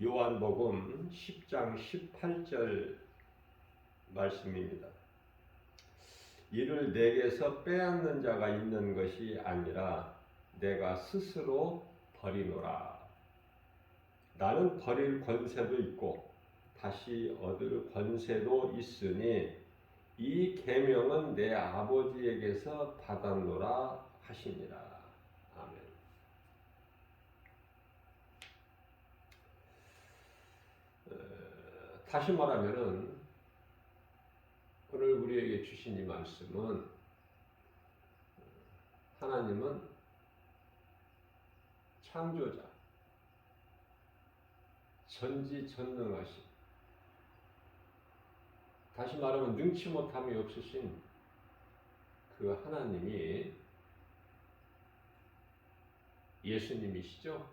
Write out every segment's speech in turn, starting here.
요한복음 10장 18절 말씀입니다. 이를 내게서 빼앗는 자가 있는 것이 아니라 내가 스스로 버리노라. 나는 버릴 권세도 있고 다시 얻을 권세도 있으니 이 계명은 내 아버지에게서 받았노라 하시니라. 아멘. 다시 말하면은 오늘 우리에게 주신 이 말씀은 하나님은 창조자, 전지전능하신, 다시 말하면 능치 못함이 없으신 그 하나님이 예수님이시죠.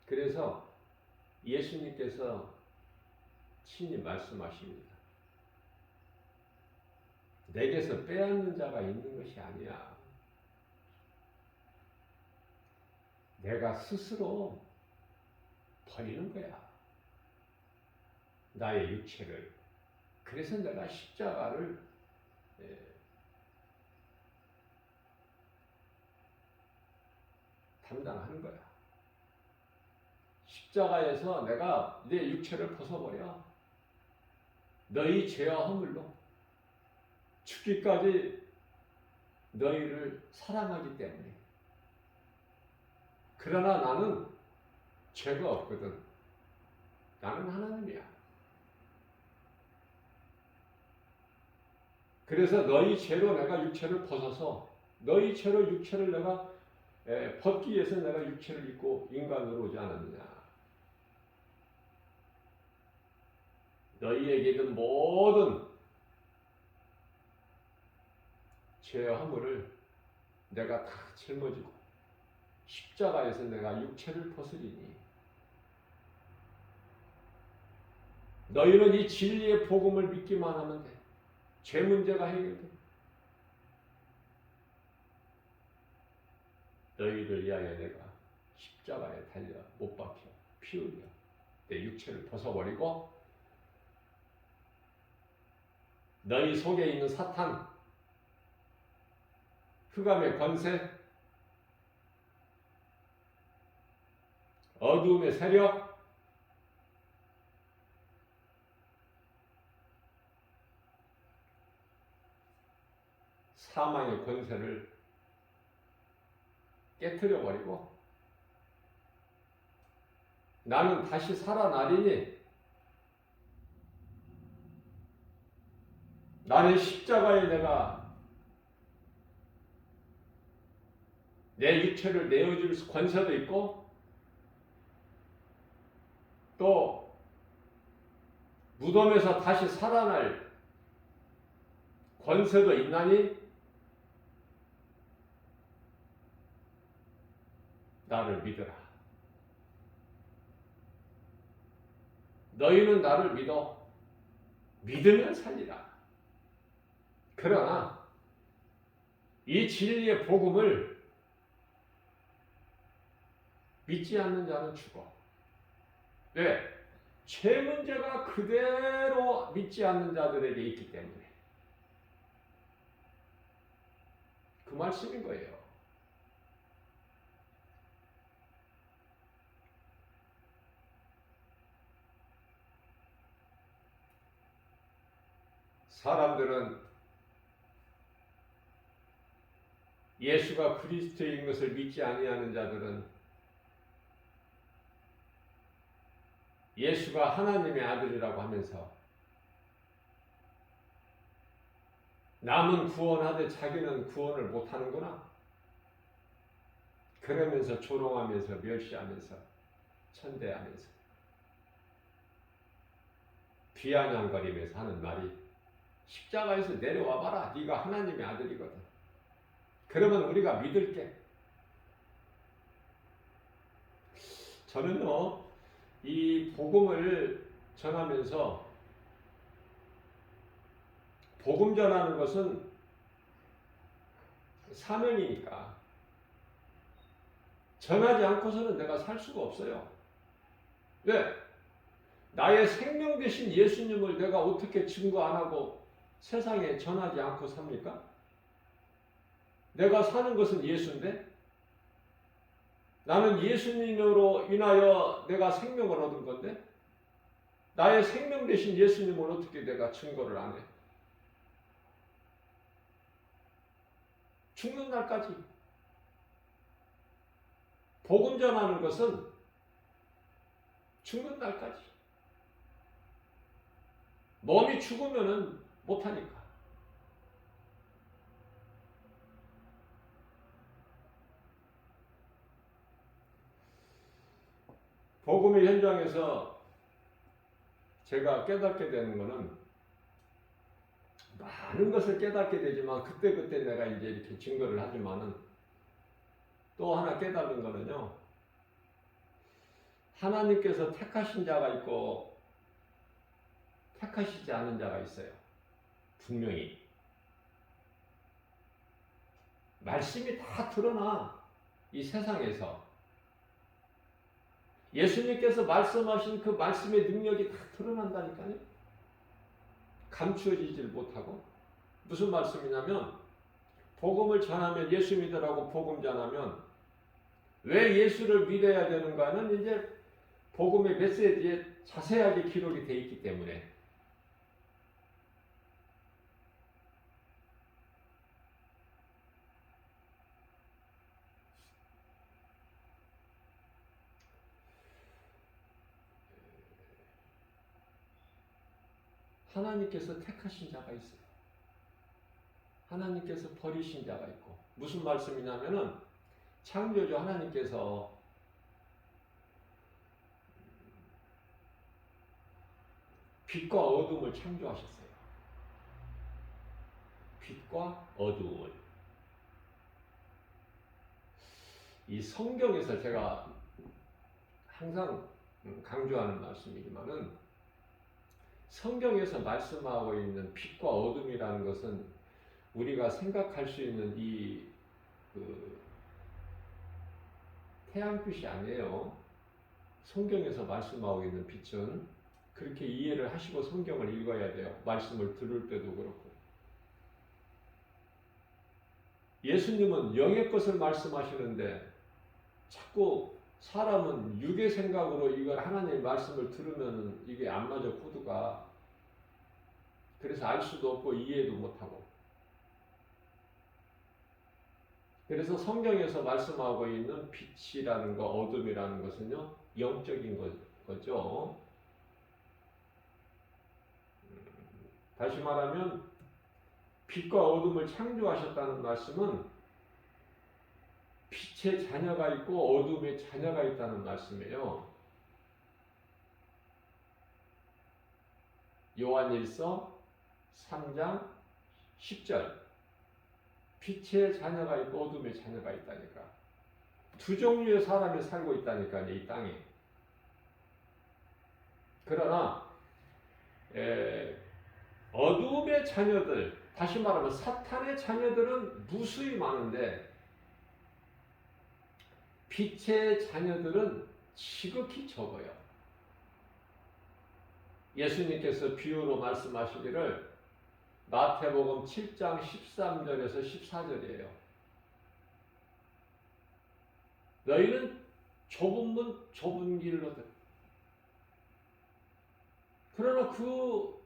그래서 예수님께서 친히 말씀하십니다. 내게서 빼앗는 자가 있는 것이 아니야. 내가 스스로 버리는 거야. 나의 육체를. 그래서 내가 십자가를 담당하는 거야. 십자가에서 내가 내 육체를 벗어버려. 너희 죄와 허물로 죽기까지 너희를 사랑하기 때문에. 그러나 나는 죄가 없거든. 나는 하나님이야. 그래서 너희 죄로 내가 육체를 벗어서 너희 죄로 육체를 내가 벗기 위해서 내가 육체를 입고 인간으로 오지 않았느냐. 너희에게 있는 모든 죄와 허물을 내가 다 짊어지고 십자가에서 내가 육체를 벗으리니 너희는 이 진리의 복음을 믿기만 하면 돼. 죄 문제가 해결돼. 너희를 위하여 내가 십자가에 달려 못 박혀 피 흘려 내 육체를 벗어버리고 너희 속에 있는 사탄, 흑암의 권세, 어두움의 세력, 사망의 권세를 깨트려 버리고 나는 다시 살아나리니 나는 십자가에 내가 내 육체를 내어줄 권세도 있고 또 무덤에서 다시 살아날 권세도 있나니 나를 믿어라. 너희는 나를 믿어. 믿으면 살리라. 그러나 이 진리의 복음을 믿지 않는 자는 죽어. 왜? 죄 문제가 그대로 믿지 않는 자들에게 있기 때문에. 그 말씀인 거예요. 사람들은 예수가 그리스도인 것을 믿지 아니하는 자들은 예수가 하나님의 아들이라고 하면서 남은 구원하되 자기는 구원을 못하는구나. 그러면서 조롱하면서 멸시하면서 천대하면서 비아냥거리면서 하는 말이 십자가에서 내려와 봐라. 네가 하나님의 아들이거든. 그러면 우리가 믿을게. 저는요, 이 복음을 전하면서 복음 전하는 것은 사명이니까 전하지 않고서는 내가 살 수가 없어요. 왜? 나의 생명 되신 예수님을 내가 어떻게 증거 안 하고 세상에 전하지 않고 삽니까? 내가 사는 것은 예수인데 나는 예수님으로 인하여 내가 생명을 얻은 건데 나의 생명 되신 예수님을 어떻게 내가 증거를 안 해? 죽는 날까지. 복음 전하는 것은 죽는 날까지. 몸이 죽으면은 못하니까. 복음의 현장에서 제가 깨닫게 되는 것은 많은 것을 깨닫게 되지만 그때그때 내가 이제 이렇게 증거를 하지만은 또 하나 깨닫는 거는요. 하나님께서 택하신 자가 있고 택하시지 않은 자가 있어요. 분명히. 말씀이 다 드러나. 이 세상에서. 예수님께서 말씀하신 그 말씀의 능력이 다 드러난다니까요. 감추어지질 못하고. 무슨 말씀이냐면 복음을 전하면 예수 믿으라고 복음 전하면 왜 예수를 믿어야 되는가는 이제 복음의 메시지에 자세하게 기록이 되어 있기 때문에 하나님께서 택하신 자가 있어요. 하나님께서 버리신 자가 있고 무슨 말씀이냐면은 창조주 하나님께서 빛과 어둠을 창조하셨어요. 빛과 어둠을. 이 성경에서 제가 항상 강조하는 말씀이지만은 성경에서 말씀하고 있는 빛과 어둠이라는 것은 우리가 생각할 수 있는 그 태양빛이 아니에요. 성경에서 말씀하고 있는 빛은 그렇게 이해를 하시고 성경을 읽어야 돼요. 말씀을 들을 때도 그렇고. 예수님은 영의 것을 말씀하시는데 자꾸 사람은 육의 생각으로 이걸 하나님의 말씀을 들으면 이게 안 맞아 코드가. 그래서 알 수도 없고 이해도 못하고. 그래서 성경에서 말씀하고 있는 빛이라는 거, 어둠이라는 것은요, 영적인 거죠. 다시 말하면 빛과 어둠을 창조하셨다는 말씀은 빛의 자녀가 있고 어둠의 자녀가 있다는 말씀이에요. 요한일서 3장 10절. 빛의 자녀가 있고 어둠의 자녀가 있다니까. 두 종류의 사람이 살고 있다니까 이 땅에. 그러나 어둠의 자녀들, 다시 말하면 사탄의 자녀들은 무수히 많은데 빛의 자녀들은 지극히 적어요. 예수님께서 비유로 말씀하시기를 마태복음 7장 13절에서 14절이에요. 너희는 좁은 문 좁은 길로 들어. 그러나 그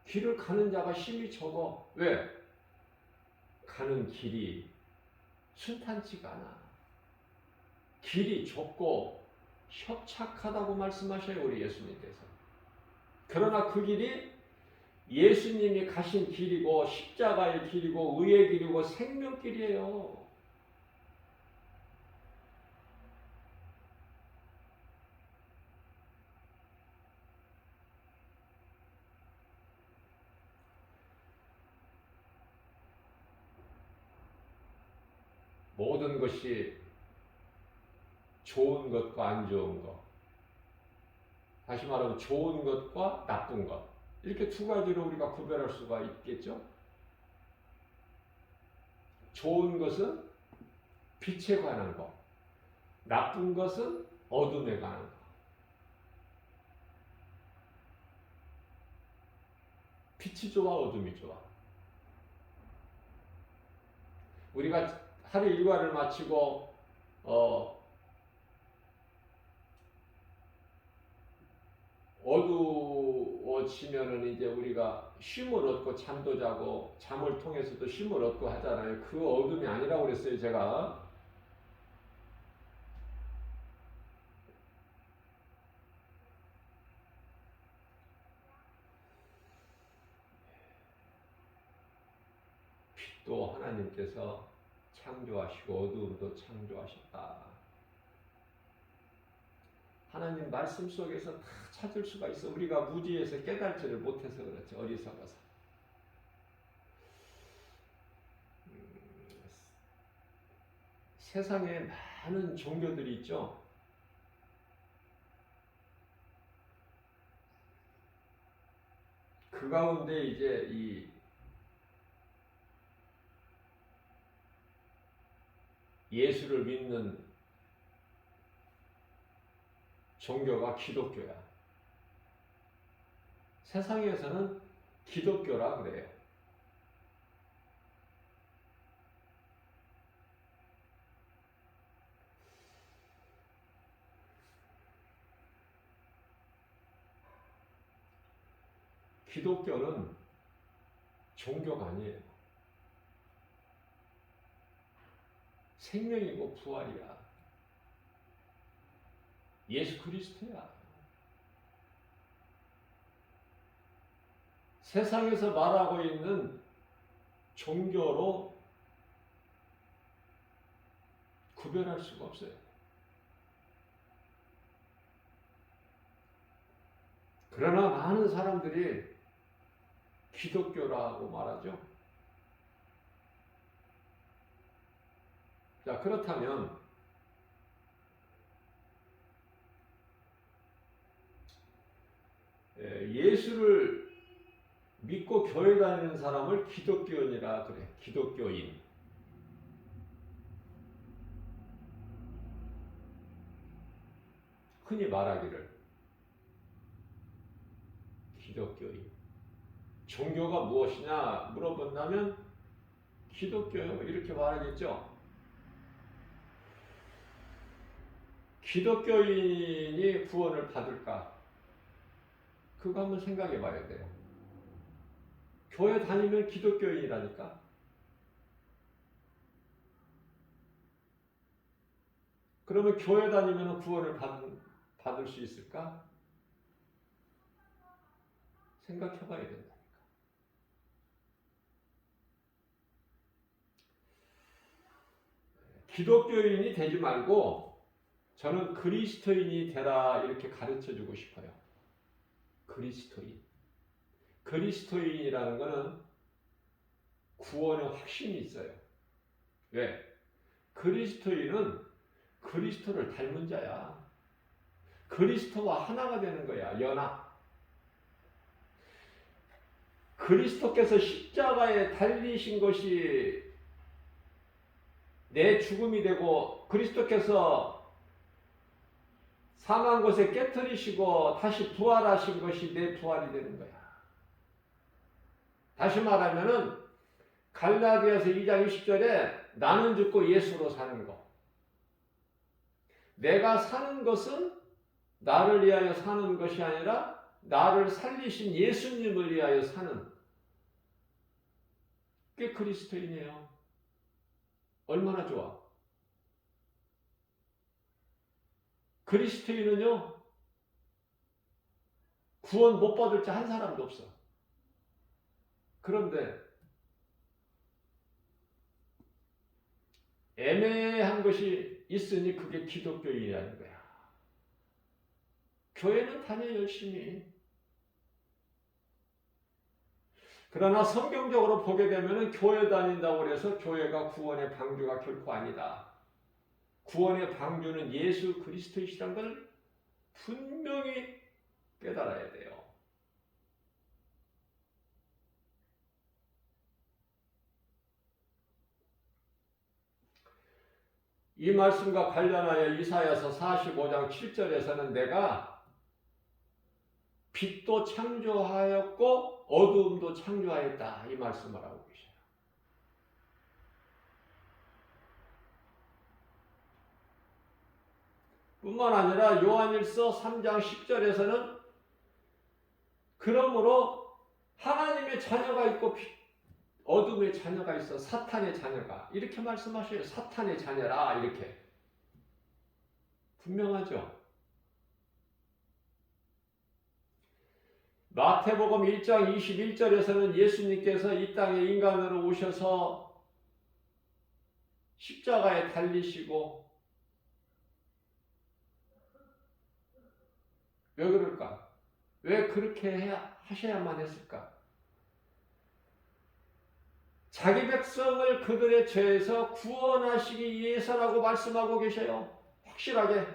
길을 가는 자가 힘이 적어. 왜? 가는 길이 순탄치가 않아. 길이 좁고 협착하다고 말씀하셔요, 우리 예수님께서. 그러나 그 길이 예수님이 가신 길이고 십자가의 길이고 의의 길이고 생명길이에요. 모든 것이 좋은 것과 안 좋은 것, 다시 말하면 좋은 것과 나쁜 것, 이렇게 두 가지로 우리가 구별할 수가 있겠죠. 좋은 것은 빛에 관한 것, 나쁜 것은 어둠에 가는가? 빛이 좋아, 어둠이 좋아? 우리가 하루 일과를 마치고 어두워지면은 이제 우리가 쉼을 얻고 잠도 자고 잠을 통해서도 쉼을 얻고 하잖아요. 그 어둠이 아니라고 그랬어요, 제가. 빛도 하나님께서 창조하시고 어두움도 창조하셨다. 하나님 말씀 속에서 다 찾을 수가 있어. 우리가 무지에서 깨달지를 못해서 그렇지. 어리석어서. 세상에 많은 종교들이 있죠. 그 가운데 이제 이 예수를 믿는 종교가 기독교야. 세상에서는 기독교라 그래요. 기독교는 종교가 아니에요. 생명이고 부활이야. 예수 그리스도야. 세상에서 말하고 있는 종교로 구별할 수가 없어요. 그러나 많은 사람들이 기독교라고 말하죠. 자, 그렇다면 예수를 믿고 교회 다니는 사람을 기독교인이라 그래. 기독교인. 흔히 말하기를 기독교인. 종교가 무엇이냐 물어본다면 기독교요 이렇게 말하겠죠. 기독교인이 구원을 받을까? 그거 한번 생각해 봐야 돼요. 교회 다니면 기독교인이라니까. 그러면 교회 다니면 구원을 받을 수 있을까? 생각해 봐야 된다니까. 기독교인이 되지 말고 저는 그리스도인이 되라 이렇게 가르쳐 주고 싶어요. 그리스도인. 그리스도인이라는 것은 구원의 확신이 있어요. 왜? 그리스도인은 그리스도를 닮은 자야. 그리스도와 하나가 되는 거야. 연합. 그리스도께서 십자가에 달리신 것이 내 죽음이 되고 그리스도께서 사망한 것에 깨뜨리시고 다시 부활하신 것이 내 부활이 되는 거야. 다시 말하면은 갈라디아서 2장 20절에 나는 죽고 예수로 사는 것. 내가 사는 것은 나를 위하여 사는 것이 아니라 나를 살리신 예수님을 위하여 사는 게 그리스도인이에요. 얼마나 좋아. 그리스도인은요 구원 못 받을 자 한 사람도 없어. 그런데 애매한 것이 있으니 그게 기독교인이라는 거야. 교회는 다녀 열심히. 그러나 성경적으로 보게 되면 교회 다닌다고 해서 교회가 구원의 방주가 결코 아니다. 구원의 방주는 예수 그리스도이시라는 걸 분명히 깨달아야 돼요. 이 말씀과 관련하여 이사야서 45장 7절에서는 내가 빛도 창조하였고 어두움도 창조하였다 이 말씀을 하고 계셔요. 뿐만 아니라 요한일서 3장 10절에서는 그러므로 하나님의 자녀가 있고 어둠의 자녀가 있어 사탄의 자녀가 이렇게 말씀하셔요. 사탄의 자녀라 이렇게 분명하죠. 마태복음 1장 21절에서는 예수님께서 이 땅에 인간으로 오셔서 십자가에 달리시고 왜 그럴까? 왜 그렇게 하셔야만 했을까? 자기 백성을 그들의 죄에서 구원하시기 위해서라고 말씀하고 계셔요. 확실하게.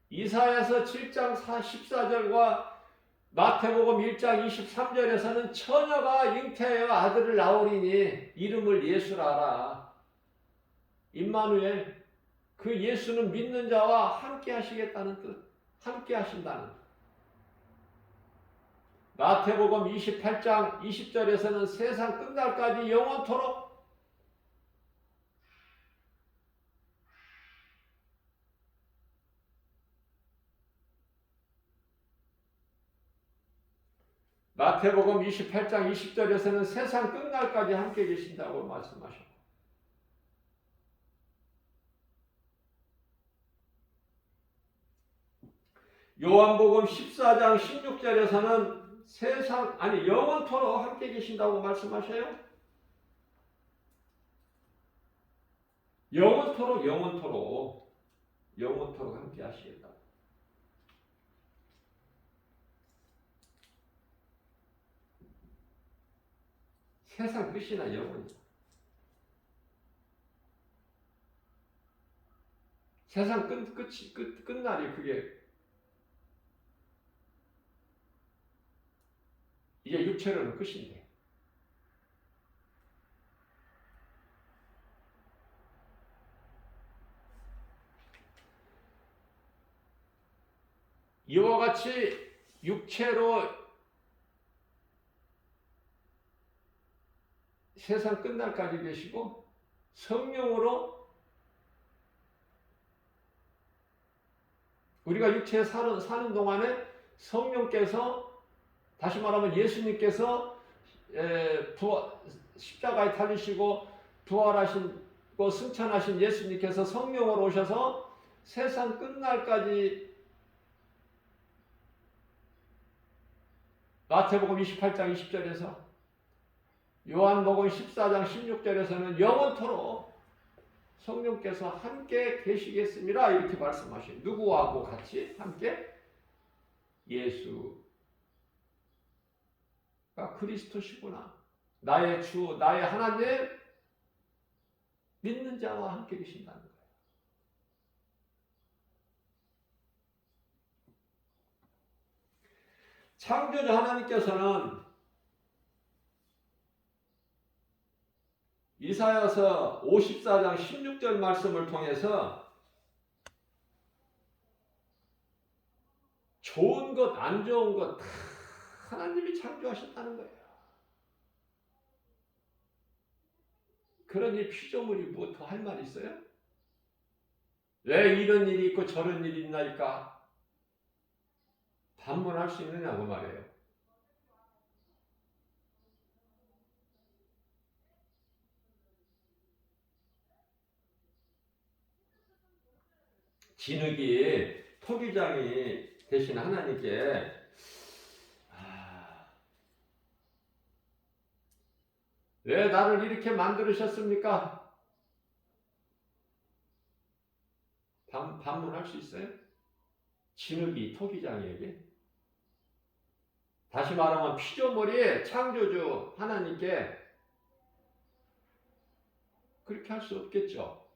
이사야서 7장 14절과 마태복음 1장 23절에서는 처녀가 잉태하여 아들을 낳으리니 이름을 예수라 하라. 임마누엘, 그 예수는 믿는 자와 함께 하시겠다는 뜻, 함께 하신다는 뜻. 마태복음 28장 20절에서는 세상 끝날까지 영원토록 마태복음 28장 20절에서는 세상 끝날까지 함께 계신다고 말씀하셨고 요한복음 14장 16절에서는 영원토록 함께 계신다고 말씀하셔요. 영원토록 함께 하시겠다. 세상 끝이나 영원이다. 세상 끝날이 그게 이제 육체로는 끝인데. 이와 같이 육체로 세상 끝날까지 계시고 성령으로 우리가 육체에 사는 동안에 성령께서 다시 말하면 예수님께서 십자가에 달리시고 부활하시고 승천하신 예수님께서 성령으로 오셔서 세상 끝날까지 마태복음 28장 20절에서 요한복음 14장 16절에서는 영원토록 성령께서 함께 계시겠습니다. 이렇게 말씀하셔요. 누구하고 같이 함께? 예수가 그리스도시구나. 나의 주, 나의 하나님 믿는 자와 함께 계신다는 거예요. 창조주 하나님께서는 이사야서 54장 16절 말씀을 통해서 좋은 것, 안 좋은 것 다 하나님이 창조하셨다는 거예요. 그러니 피조물이 뭐 더 할 말이 있어요? 왜 이런 일이 있고 저런 일이 있나이까? 반문할 수 있느냐고 말이에요. 진흙이 토기장이 되신 하나님께 왜 나를 이렇게 만들으셨습니까? 반문할 수 있어요? 진흙이 토기장에게? 다시 말하면 피조물이 창조주 하나님께 그렇게 할 수 없겠죠.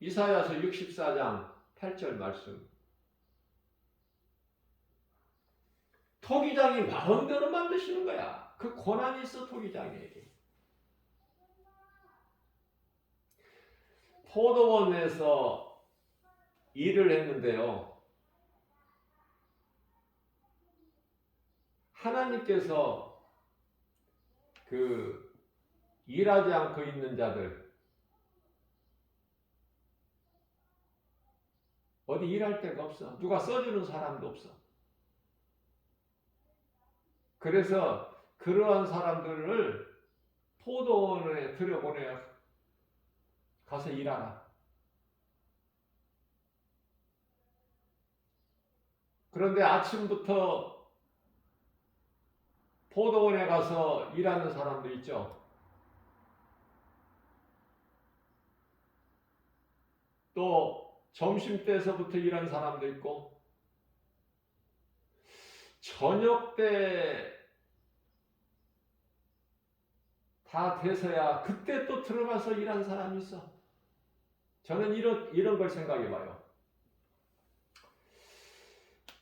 이사야서 64장 8절 말씀. 토기장이 마음대로 만드시는 거야. 그 권한이 있어 토기장에게. 포도원에서 일을 했는데요. 하나님께서 그 일하지 않고 있는 자들, 어디 일할 데가 없어. 누가 써주는 사람도 없어. 그래서 그러한 사람들을 포도원에 들여보내요. 가서 일하라. 그런데 아침부터 포도원에 가서 일하는 사람도 있죠. 또 점심때서부터 일하는 사람도 있고, 저녁 때 다 돼서야 그때 또 들어가서 일하는 사람이 있어. 저는 이런 걸 생각해 봐요.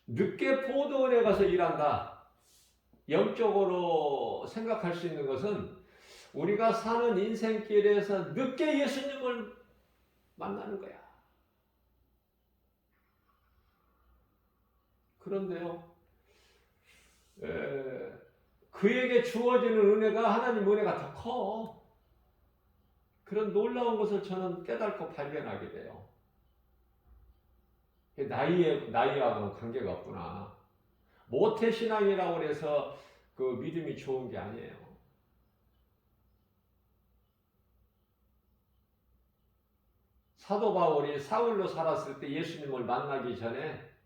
늦게 포도원에 가서 일한다. 영적으로 생각할 수 있는 것은 우리가 사는 인생길에서 늦게 예수님을 만나는 거야. 그런데요, 그에게 주어지는 은혜가 하나님 은혜가 더 커. 그런 놀라운 것을 저는 깨닫고 발견하게 돼요. 나이하고는 관계가 없구나. 모태신앙이라고 해서 그 믿음이 좋은 게 아니에요. 사도 바울이 사울로 살았을 때 예수님을 만나기 전에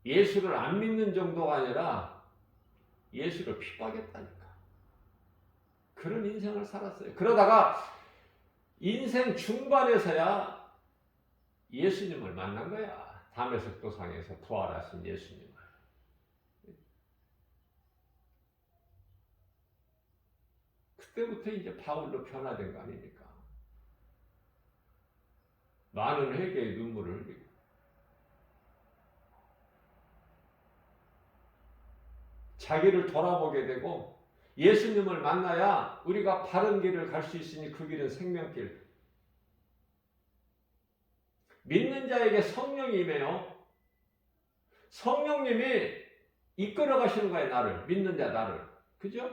예수를 안 믿는 정도가 아니라 예수를 핍박했다니까. 그런 인생을 살았어요. 그러다가 인생 중반에서야 예수님을 만난 거야. 다메섹 도상에서 부활하신 예수님을. 그때부터 이제 바울로 변화된 거 아닙니까? 많은 회개의 눈물을 흘리고. 자기를 돌아보게 되고 예수님을 만나야 우리가 바른 길을 갈 수 있으니 그 길은 생명길. 믿는 자에게 성령이 임해요. 성령님이 이끌어 가시는 거예요. 나를. 믿는 자 나를. 그죠?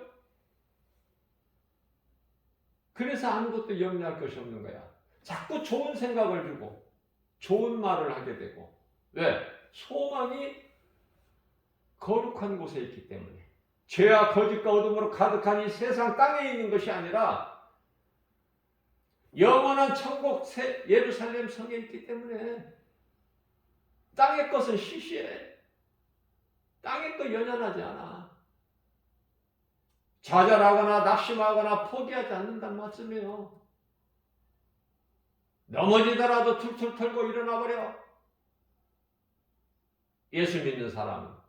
그래서 아무것도 염려할 것이 없는 거야. 자꾸 좋은 생각을 주고 좋은 말을 하게 되고. 왜? 소망이 거룩한 곳에 있기 때문에. 죄와 거짓과 어둠으로 가득한 이 세상 땅에 있는 것이 아니라 영원한 천국 예루살렘 성에 있기 때문에 땅의 것은 시시해. 땅의 것 연연하지 않아. 좌절하거나 낙심하거나 포기하지 않는다는 말씀이에요. 넘어지더라도 툴툴 털고 일어나 버려. 예수 믿는 사람은.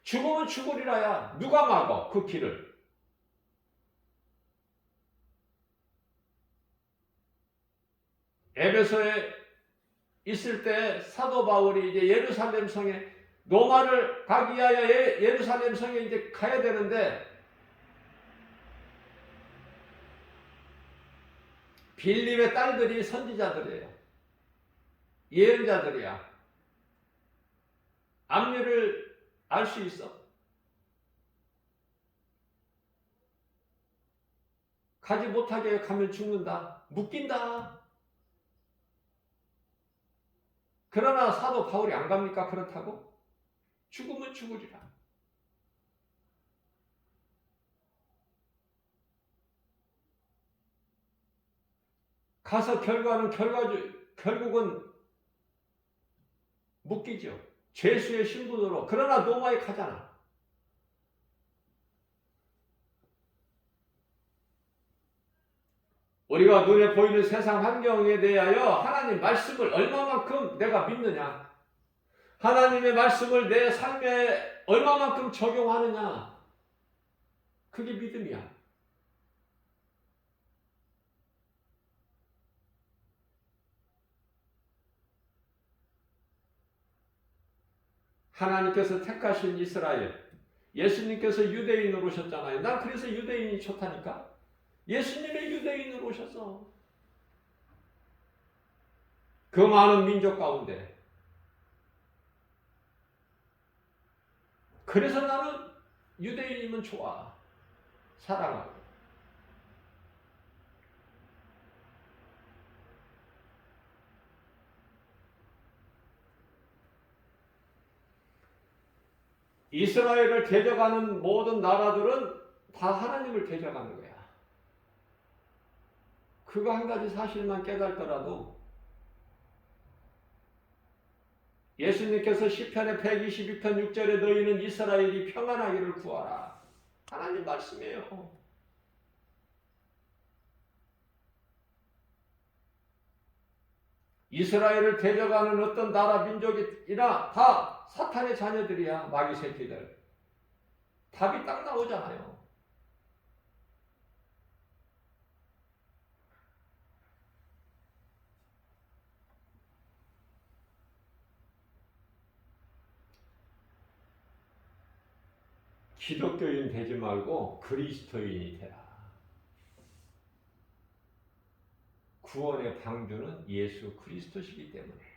죽으면 죽으리라야. 누가 막어 그 길을. 에베소에 있을 때 사도 바울이 이제 예루살렘 성에 로마를 가기 위하여 예루살렘 성에 이제 가야 되는데 빌립의 딸들이 선지자들이에요. 예언자들이야. 앞일을 알 수 있어. 가지 못하게 가면 죽는다. 묶인다. 그러나 사도 바울이 안 갑니까? 그렇다고? 죽으면 죽으리라. 가서 결국은 묶이죠. 죄수의 신분으로. 그러나 로마에 가잖아. 우리가 눈에 보이는 세상 환경에 대하여 하나님 말씀을 얼마만큼 내가 믿느냐. 하나님의 말씀을 내 삶에 얼마만큼 적용하느냐. 그게 믿음이야. 하나님께서 택하신 이스라엘, 예수님께서 유대인으로 오셨잖아요. 난 그래서 유대인이 좋다니까. 예수님의 유대인으로 오셔서 그 많은 민족 가운데. 그래서 나는 유대인이면 좋아. 사랑하고. 이스라엘을 대적하는 모든 나라들은 다 하나님을 대적하는 거야. 그거 한 가지 사실만 깨닫더라도 예수님께서 시편의 122편 6절에 너희는 이스라엘이 평안하기를 구하라. 하나님 말씀이에요. 이스라엘을 대적하는 어떤 나라 민족이나 다 사탄의 자녀들이야. 마귀 새끼들. 답이 딱 나오잖아요. 기독교인 되지 말고 그리스도인이 되라. 구원의 방주는 예수 그리스도시기 때문에.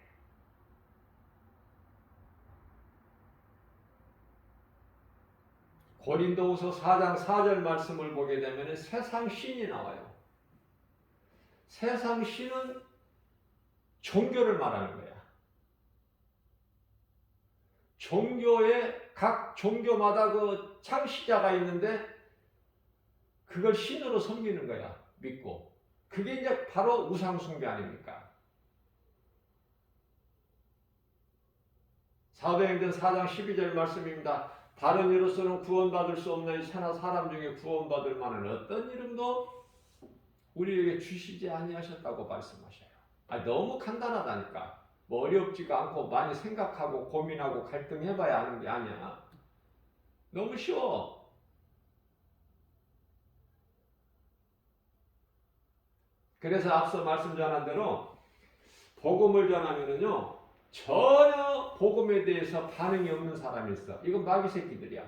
고린도후서 4장 4절 말씀을 보게 되면 세상 신이 나와요. 세상 신은 종교를 말하는 거야. 종교에 각 종교마다 그 창시자가 있는데 그걸 신으로 섬기는 거야. 믿고. 그게 이제 바로 우상숭배 아닙니까? 사도행전 4장 12절 말씀입니다. 다른 이로서는 구원받을 수 없는 천하 사람 중에 구원받을 만한 어떤 이름도 우리에게 주시지 아니하셨다고 말씀하셔요. 너무 간단하다니까. 뭐 어렵지가 않고 많이 생각하고 고민하고 갈등해봐야 하는 게 아니야. 너무 쉬워. 그래서 앞서 말씀 전한 대로 복음을 전하면은요 전혀 복음에 대해서 반응이 없는 사람이 있어. 이건 마귀 새끼들이야.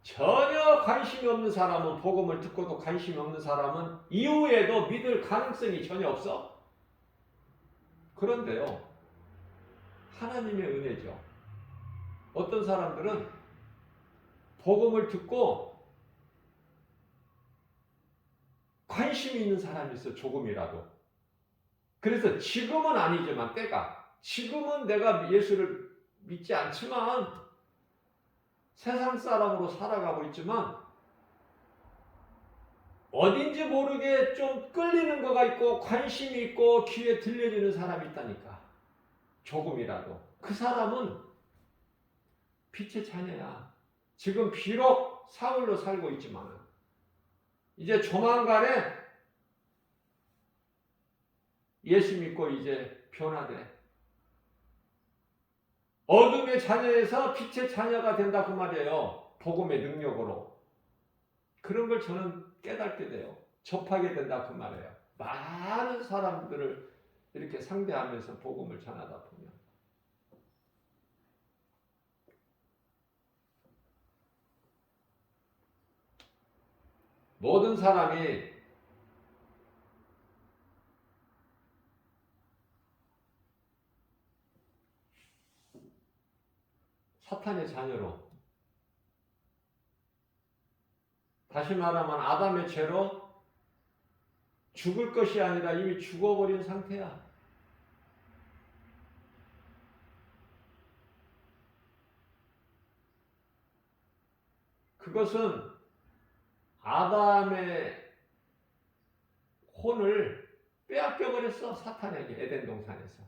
전혀 관심이 없는 사람은, 복음을 듣고도 관심이 없는 사람은 이후에도 믿을 가능성이 전혀 없어. 그런데요 하나님의 은혜죠. 어떤 사람들은 복음을 듣고 관심이 있는 사람이 있어. 조금이라도. 그래서 지금은 아니지만 때가, 지금은 내가 예수를 믿지 않지만 세상 사람으로 살아가고 있지만 어딘지 모르게 좀 끌리는 거가 있고 관심이 있고 귀에 들려지는 사람이 있다니까. 조금이라도. 그 사람은 빛의 자녀야. 지금 비록 사울로 살고 있지만 이제 조만간에 예수 믿고 이제 변화돼. 어둠의 자녀에서 빛의 자녀가 된다 그 말이에요. 복음의 능력으로. 그런 걸 저는 깨닫게 돼요. 접하게 된다 그 말이에요. 많은 사람들을 이렇게 상대하면서 복음을 전하다 보면. 모든 사람이 사탄의 자녀로, 다시 말하면 아담의 죄로 죽을 것이 아니라 이미 죽어버린 상태야. 그것은 아담의 혼을 빼앗겨버렸어. 사탄에게, 에덴 동산에서.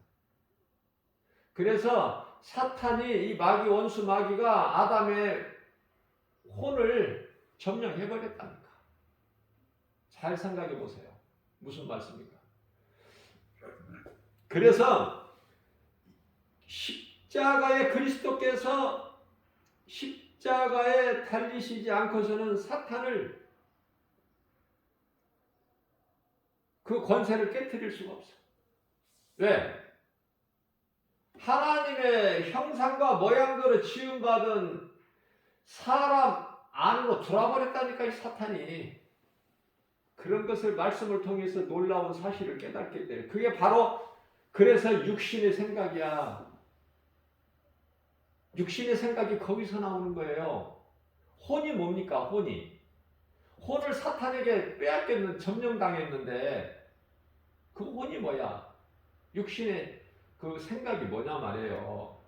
그래서 사탄이, 이 마귀, 원수 마귀가 아담의 혼을 점령해버렸다니까. 잘 생각해 보세요. 무슨 말씀입니까? 그래서 십자가의 그리스도께서 십자가에 달리시지 않고서는 사탄을, 그 권세를 깨트릴 수가 없어. 왜? 하나님의 형상과 모양대로 지음받은 사람 안으로 들어버렸다니까, 이 사탄이. 그런 것을 말씀을 통해서 놀라운 사실을 깨닫게 돼. 그게 바로 그래서 육신의 생각이야. 육신의 생각이 거기서 나오는 거예요. 혼이 뭡니까? 혼이. 혼을 사탄에게 빼앗겼는, 점령당했는데 그 혼이 뭐야? 육신의 그 생각이 뭐냐 말이에요.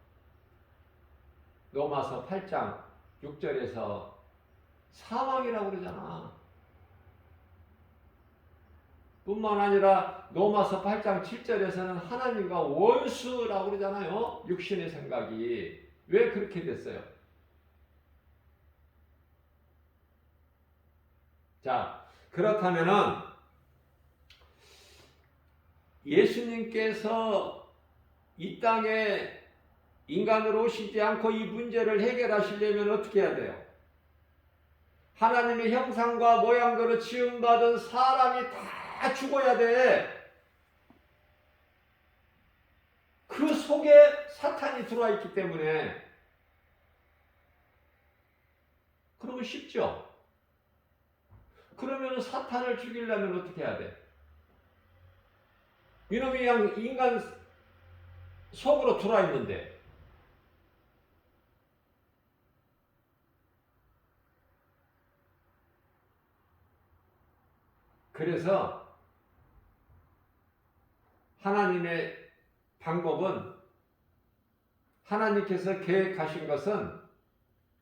로마서 8장 6절에서 사망이라고 그러잖아. 뿐만 아니라 로마서 8장 7절에서는 하나님과 원수라고 그러잖아요. 육신의 생각이. 왜 그렇게 됐어요? 자, 그렇다면은 예수님께서 이 땅에 인간으로 오시지 않고 이 문제를 해결하시려면 어떻게 해야 돼요? 하나님의 형상과 모양대로 지음받은 사람이 다 죽어야 돼. 그 속에 사탄이 들어와 있기 때문에. 그러면 쉽죠? 그러면 사탄을 죽이려면 어떻게 해야 돼? 이놈이 그냥 인간 속으로 들어와 있는데. 그래서 하나님의 방법은, 하나님께서 계획하신 것은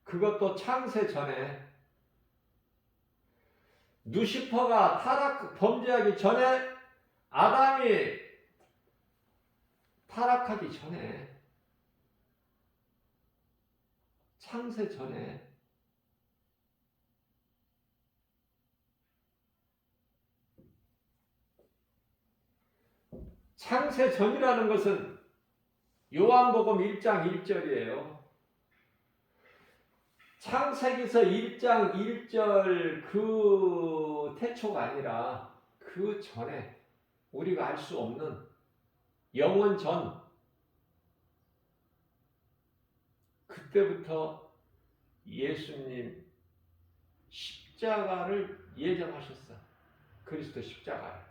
그것도 창세 전에, 루시퍼가 범죄하기 전에, 아담이 타락하기 전에, 창세 전에 창세 전이라는 것은 요한복음 1장 1절이에요. 창세기서 1장 1절 그 태초가 아니라 그 전에, 우리가 알 수 없는 영원 전, 그때부터 예수님 십자가를 예정하셨어. 그리스도 십자가를.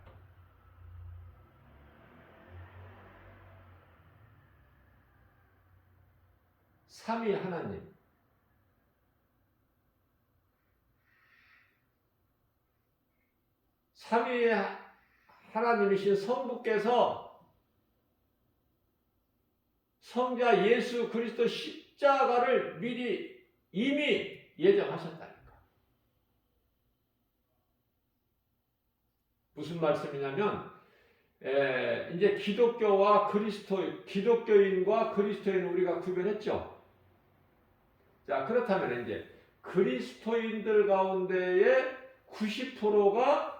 삼위 하나님, 삼위의 하나님이신 성부께서 성자 예수 그리스도 십자가를 미리 이미 예정하셨다니까. 무슨 말씀이냐면, 이제 기독교와 기독교인과 그리스도인을 우리가 구별했죠. 자, 그렇다면 이제 그리스도인들 가운데의 90%가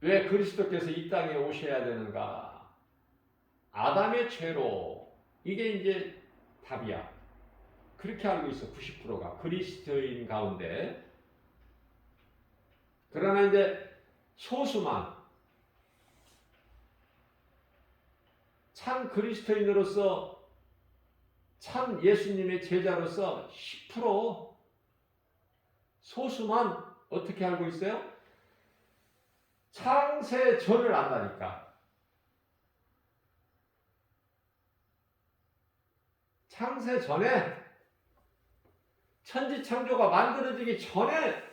왜 그리스도께서 이 땅에 오셔야 되는가? 아담의 죄로. 이게 이제 답이야. 그렇게 알고 있어. 90%가 그리스도인 가운데. 그러나 이제 소수만 참 그리스도인으로서, 참 예수님의 제자로서 10% 소수만 어떻게 알고 있어요? 창세 전을 안다니까. 창세 전에, 천지창조가 만들어지기 전에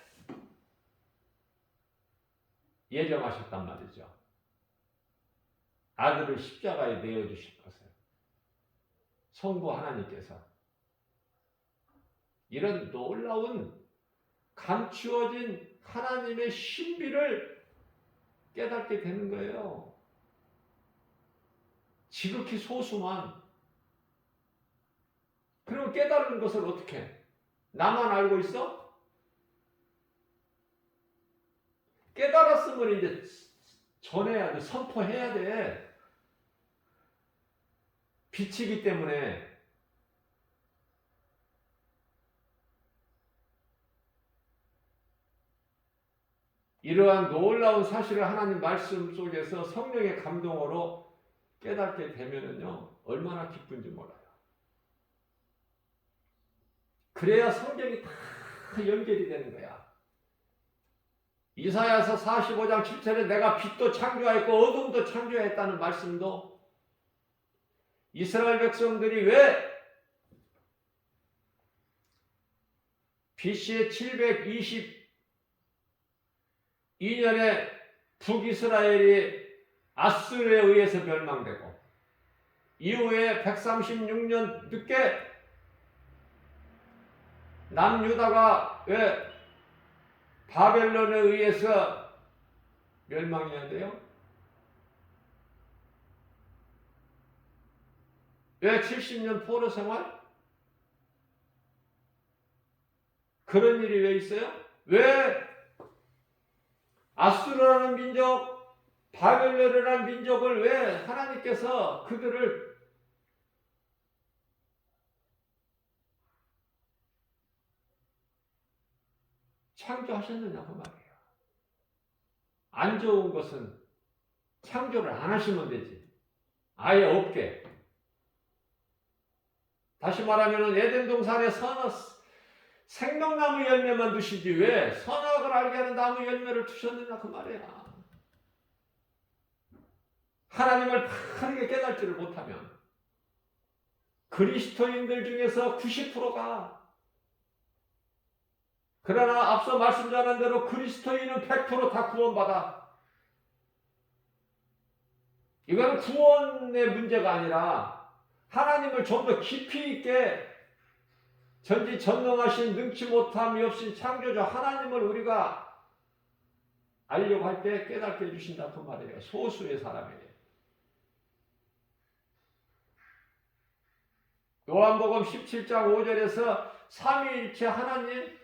예정하셨단 말이죠. 아들을 십자가에 내어주실 것을. 성부 하나님께서. 이런 놀라운 감추어진 하나님의 신비를 깨닫게 되는 거예요. 지극히 소수만. 그럼 깨달은 것을 어떻게 해? 나만 알고 있어? 깨달았으면 이제 전해야 돼. 선포해야 돼. 빛이기 때문에. 이러한 놀라운 사실을 하나님 말씀 속에서 성령의 감동으로 깨닫게 되면은요, 얼마나 기쁜지 몰라요. 그래야 성경이 다 연결이 되는 거야. 이사야서 45장 7절에 내가 빛도 창조하였고 어둠도 창조했다는 말씀도 이스라엘 백성들이 왜 BC 722년에 북이스라엘이 아수르에 의해서 멸망되고 이후에 136년 늦게 남유다가 왜 바벨론에 의해서 멸망해야 돼요? 왜 70년 포로 생활? 그런 일이 왜 있어요? 왜 아수르라는 민족, 바벨론이라는 민족을 왜 하나님께서 그들을 창조하셨느냐고 말이에요. 안 좋은 것은 창조를 안 하시면 되지. 아예 없게. 다시 말하면 에덴 동산에 생명나무 열매만 두시지 왜 선악을 알게 하는 나무 열매를 두셨느냐 그 말이야. 하나님을 바르게 깨닫지를 못하면 그리스도인들 중에서 90%가 그러나 앞서 말씀드린 대로 그리스도인은 100%다 구원받아. 이거는 구원의 문제가 아니라 하나님을 좀 더 깊이 있게 전지전능하신 능치 못함이 없인 창조주 하나님을 우리가 알려고 할 때 깨닫게 해주신다 그 말이에요. 소수의 사람에게. 요한복음 17장 5절에서 삼위일체 하나님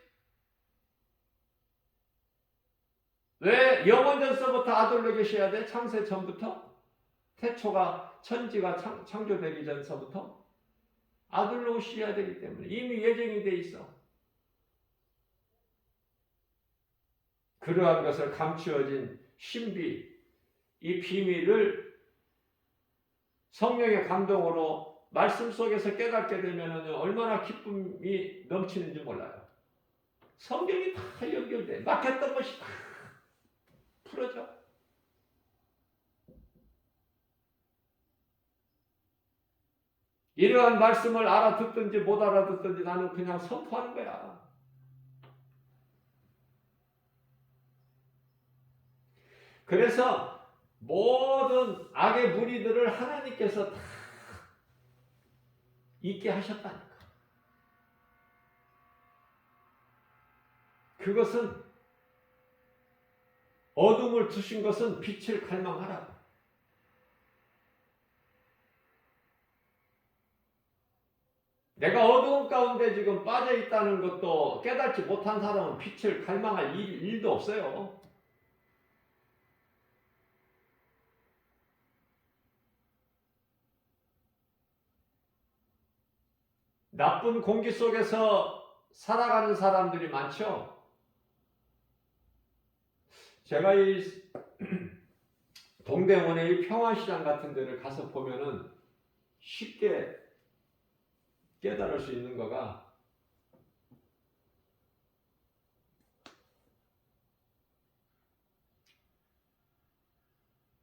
왜 영원전서부터 아들로 계셔야 돼? 창세 전부터? 태초가 천지가 창조되기 전서부터 아들로 오셔야 되기 때문에 이미 예정이 돼 있어. 그러한 것을 감추어진 신비, 이 비밀을 성령의 감동으로 말씀 속에서 깨닫게 되면 얼마나 기쁨이 넘치는지 몰라요. 성경이 다 연결돼. 막혔던 것이 다 풀어져. 이러한 말씀을 알아듣든지 못 알아듣든지 나는 그냥 선포하는 거야. 그래서 모든 악의 무리들을 하나님께서 다 있게 하셨다니까. 그것은 어둠을 두신 것은 빛을 갈망하라고. 내가 어두운 가운데 지금 빠져 있다는 것도 깨닫지 못한 사람은 빛을 갈망할 일도 없어요. 나쁜 공기 속에서 살아가는 사람들이 많죠. 제가 이 동대문의 이 평화시장 같은 데를 가서 보면은 쉽게 깨달을 수 있는 거가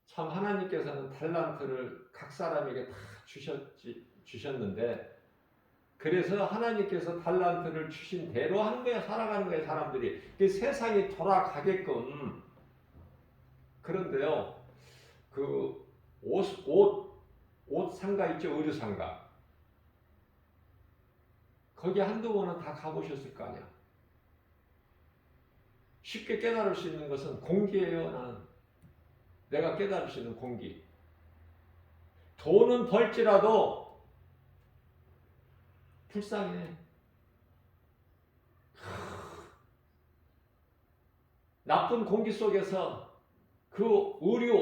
참 하나님께서는 달란트를 각 사람에게 다 주셨는데 그래서 하나님께서 달란트를 주신 대로 하는 거야. 살아가는 거야 사람들이. 세상이 돌아가게끔. 그런데요 그 옷 상가 있죠. 의류 상가. 거기 한두 번은 다 가보셨을 거 아니야. 쉽게 깨달을 수 있는 것은 공기예요. 나는 내가 깨달을 수 있는 공기. 돈은 벌지라도 불쌍해. 나쁜 공기 속에서 그 의류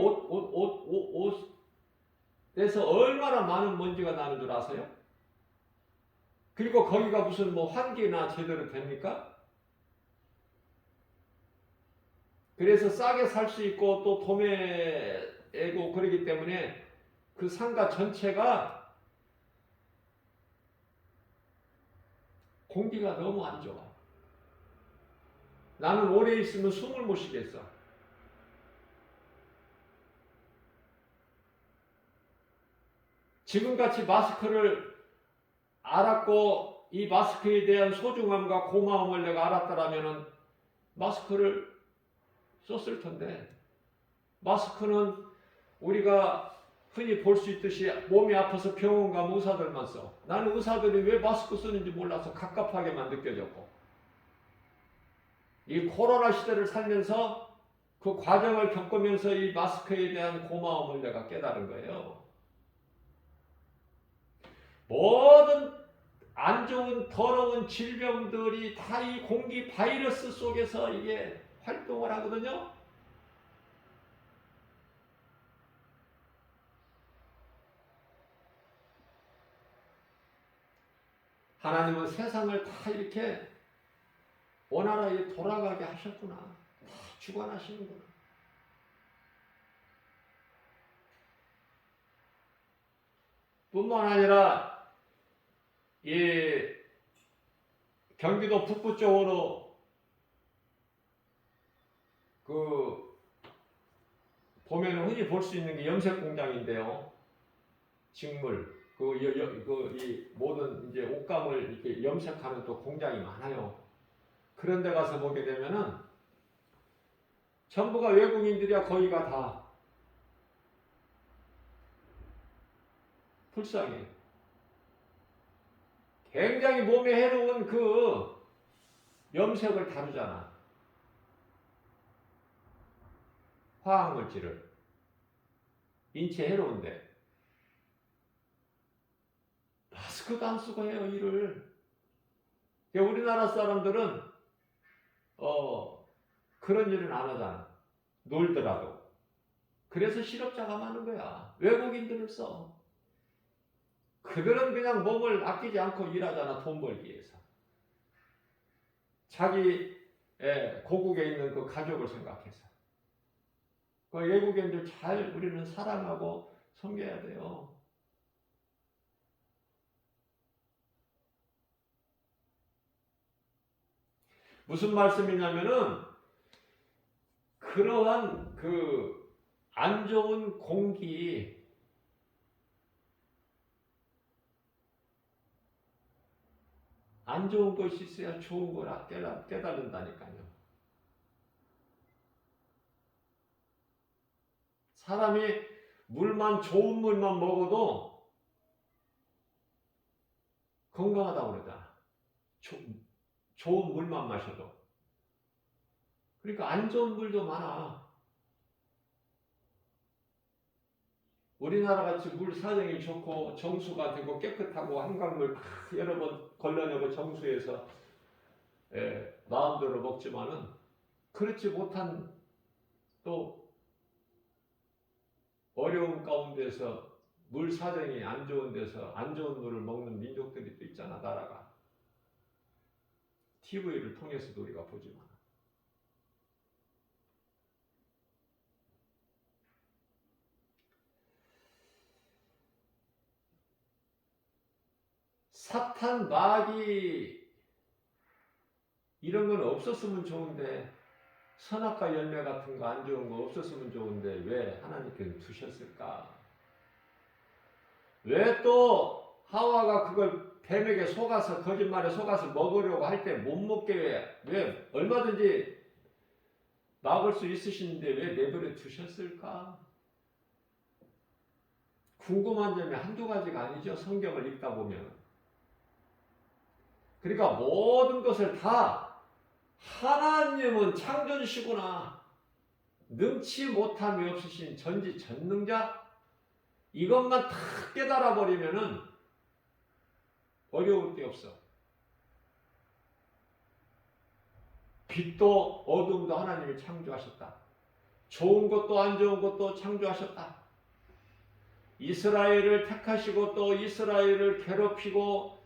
옷에서 얼마나 많은 먼지가 나는 줄 아세요? 그리고 거기가 무슨 환기나 제대로 됩니까? 그래서 싸게 살 수 있고 또 도매고 그러기 때문에 그 상가 전체가 공기가 너무 안 좋아. 나는 오래 있으면 숨을 못 쉬겠어. 지금같이 마스크를 알았고 이 마스크에 대한 소중함과 고마움을 내가 알았더라면 마스크를 썼을 텐데, 마스크는 우리가 흔히 볼 수 있듯이 몸이 아파서 병원 가면 의사들만 써. 나는 의사들이 왜 마스크 쓰는지 몰라서 갑갑하게만 느껴졌고, 이 코로나 시대를 살면서 그 과정을 겪으면서 이 마스크에 대한 고마움을 내가 깨달은 거예요. 모든 안 좋은 더러운 질병들이 다 이 공기 바이러스 속에서 이게 활동을 하거든요. 하나님은 세상을 다 이렇게 원활하게 돌아가게 하셨구나. 다 주관하시는구나. 뿐만 아니라 이 경기도 북부 쪽으로 그 보면 흔히 볼 수 있는 게 염색 공장인데요. 직물 이 모든 이제 옷감을 이렇게 염색하는 또 공장이 많아요. 그런 데 가서 보게 되면은 전부가 외국인들이야. 거기가 다 불쌍해. 굉장히 몸에 해로운 그 염색을 다루잖아. 화학물질을. 인체에 해로운데 마스크도 안 쓰고 해요, 일을. 우리나라 사람들은 그런 일은 안 하잖아. 놀더라도. 그래서 실업자가 많은 거야. 외국인들을 써. 그들은 그냥 몸을 아끼지 않고 일하잖아. 돈 벌기 위해서. 자기 고국에 있는 그 가족을 생각해서. 그 외국인들 잘 우리는 사랑하고 섬겨야 돼요. 무슨 말씀이냐면은 그러한 그 안 좋은 공기, 안 좋은 것이 있어야 좋은 거라 깨달는다니까요. 사람이 좋은 물만 먹어도 건강하다고 그러잖아. 좋은 물만 마셔도. 그러니까 안 좋은 물도 많아. 우리나라 같이 물 사정이 좋고 정수가 되고 깨끗하고 한강물 여러 번 걸러내고 정수해서 마음대로 먹지만은 그렇지 못한 또 어려운 가운데서 물 사정이 안 좋은 데서 안 좋은 물을 먹는 민족들이 또 있잖아, 나라가. TV를 통해서도 우리가 보지만. 사탄, 마귀 이런 건 없었으면 좋은데, 선악과 열매 같은 거 안 좋은 거 없었으면 좋은데 왜 하나님께서 두셨을까? 왜 또 하와가 그걸 뱀에게 속아서 거짓말에 속아서 먹으려고 할 때 못 먹게 왜 얼마든지 막을 수 있으신데 왜 내버려 두셨을까? 궁금한 점이 한두 가지가 아니죠. 성경을 읽다 보면. 그러니까 모든 것을 다 하나님은 창조주시구나. 능치 못함이 없으신 전지전능자. 이것만 다 깨달아 버리면은 어려울 게 없어. 빛도 어둠도 하나님이 창조하셨다. 좋은 것도 안 좋은 것도 창조하셨다. 이스라엘을 택하시고 또 이스라엘을 괴롭히고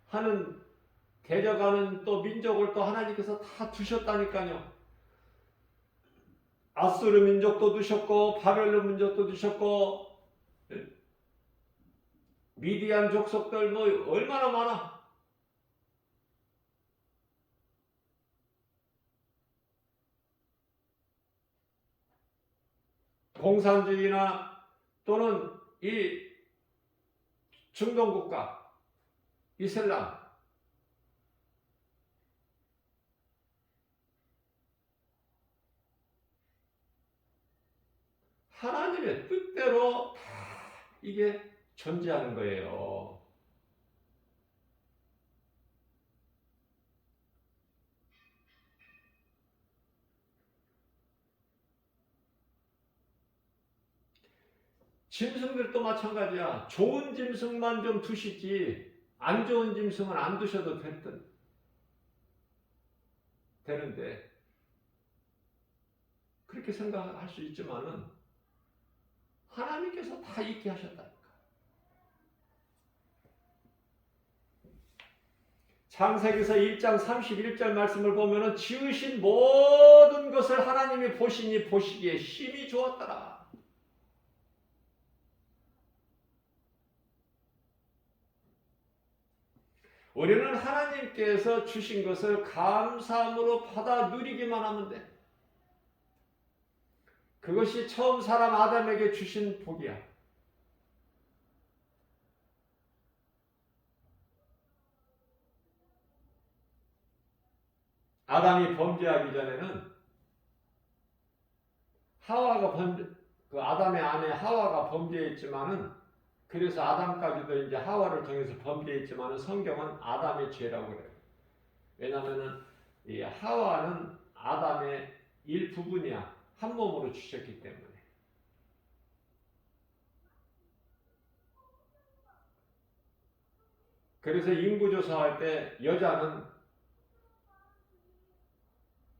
하는 대적하는 또 민족을 또 하나님께서 다 두셨다니까요. 아수르 민족도 두셨고 바벨론 민족도 두셨고 미디안 족속들 뭐 얼마나 많아. 공산주의나 또는 이 중동 국가, 이슬람, 하나님의 뜻대로 다 이게 존재하는 거예요. 짐승들도 마찬가지야. 좋은 짐승만 좀 두시지 안 좋은 짐승은 안 두셔도 되는데 그렇게 생각할 수 있지만은 하나님께서 다 있게 하셨다니까. 창세기서 1장 31절 말씀을 보면은 지으신 모든 것을 하나님이 보시니 보시기에 심히 좋았더라. 우리는 하나님께서 주신 것을 감사함으로 받아 누리기만 하면 돼. 그것이 처음 사람 아담에게 주신 복이야. 아담이 범죄하기 전에는 아담의 아내 하와가 범죄했지만은 그래서 아담까지도 이제 하와를 통해서 범죄했지만은 성경은 아담의 죄라고 그래요. 왜냐하면은 이 하와는 아담의 일부분이야. 한 몸으로 주셨기 때문에. 그래서 인구조사할 때 여자는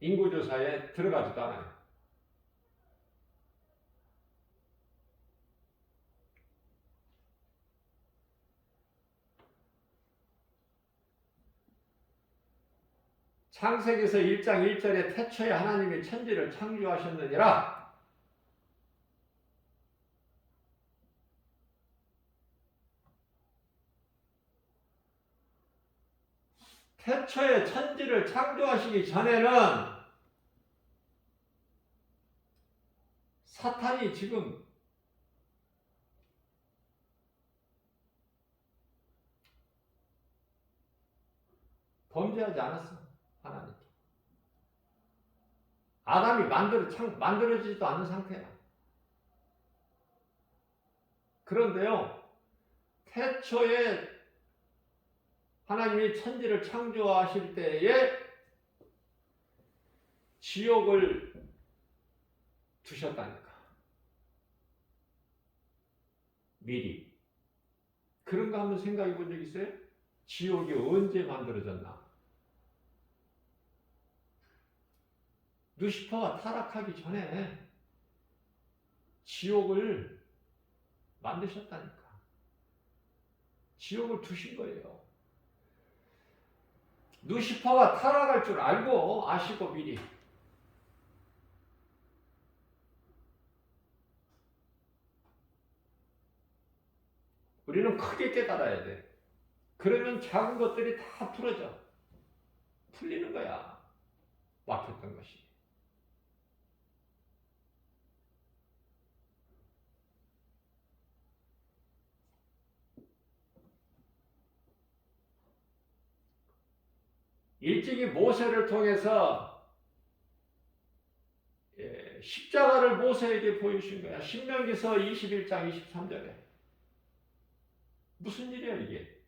인구조사에 들어가지도 않아요. 창세기서 1장 1절에 태초에 하나님이 천지를 창조하셨느니라. 태초에 천지를 창조하시기 전에는 사탄이 지금 범죄하지 않았어. 하나님. 아담이 만들어지지도 않은 상태야. 그런데요, 태초에 하나님이 천지를 창조하실 때에 지옥을 두셨다니까. 미리. 그런 거 한번 생각해 본 적 있어요? 지옥이 언제 만들어졌나? 루시퍼가 타락하기 전에 지옥을 만드셨다니까. 지옥을 두신 거예요. 루시퍼가 타락할 줄 알고 아시고 미리. 우리는 크게 깨달아야 돼. 그러면 작은 것들이 다 풀리는 거야. 막혔던 것이. 일찍이 모세를 통해서 십자가를 모세에게 보여주신 거야. 신명기서 21장 23절에. 무슨 일이야 이게?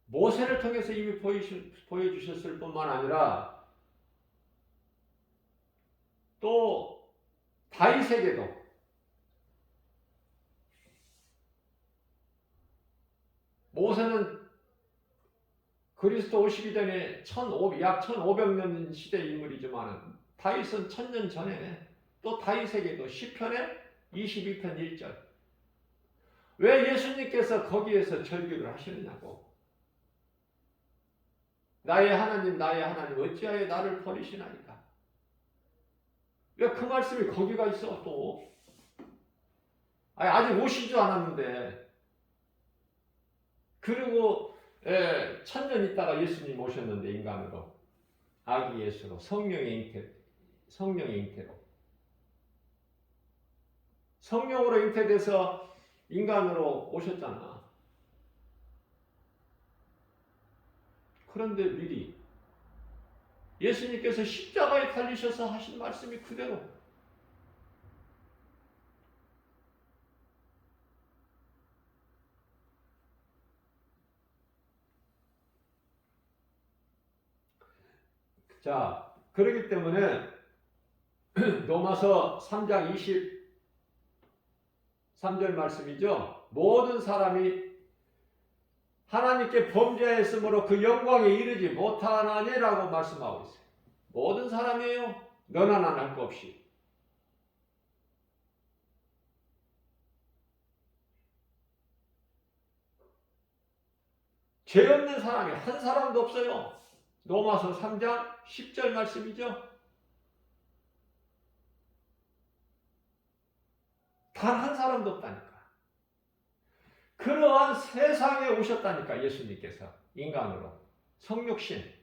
모세를 통해서 이미 보여주셨을 뿐만 아니라 또 다윗에게도 모세는 그리스도 오시기 전에 약 1500년 시대 인물이지만 다윗은 1000년 전에 또 다윗에게도 시편에 22편 1절. 왜 예수님께서 거기에서 절규를 하시느냐고. 나의 하나님 나의 하나님 어찌하여 나를 버리시나이까. 왜 그 말씀이 거기가 있어 또. 아직 오시지도 않았는데. 그리고 1000년 있다가 예수님 오셨는데 인간으로. 아기 예수로 성령의 잉태로. 성령으로 잉태돼서 인간으로 오셨잖아. 그런데 미리 예수님께서 십자가에 달리셔서 하신 말씀이 그대로 자, 그렇기 때문에 로마서 3장 23절 말씀이죠. 모든 사람이 하나님께 범죄했으므로 그 영광에 이르지 못하나니라고 말씀하고 있어요. 모든 사람이에요. 너나 나나 할 것 없이. 죄 없는 사람이 한 사람도 없어요. 로마서 3장 10절 말씀이죠. 단 한 사람도 없다니까. 그러한 세상에 오셨다니까 예수님께서 인간으로. 성육신.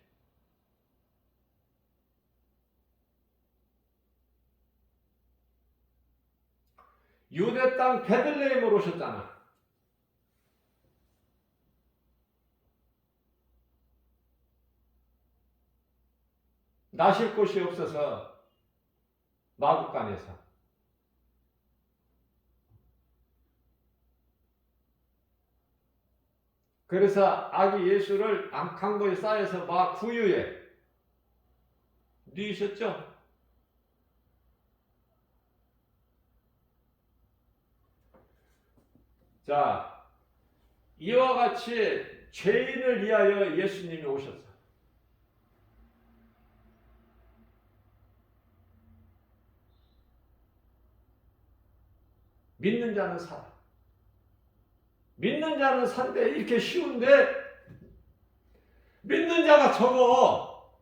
유대 땅 베들레헴으로 오셨잖아. 나실 곳이 없어서 마구간에서. 그래서 아기 예수를 강보에 쌓여서 막 구유에 누이셨죠? 자, 이와 같이 죄인을 위하여 예수님이 오셨어요. 믿는 자는 살아. 믿는 자는 산대 이렇게 쉬운데 믿는 자가 적어.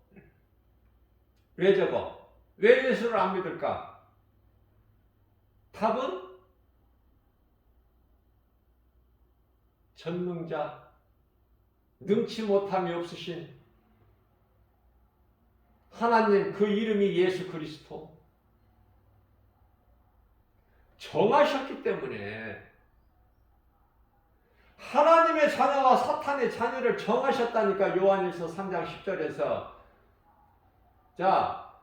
왜 적어? 왜 예수를 안 믿을까? 답은 전능자, 능치 못함이 없으신 하나님, 그 이름이 예수 그리스도. 정하셨기 때문에 하나님의 자녀와 사탄의 자녀를 정하셨다니까. 요한일서 3장 10절에서. 자,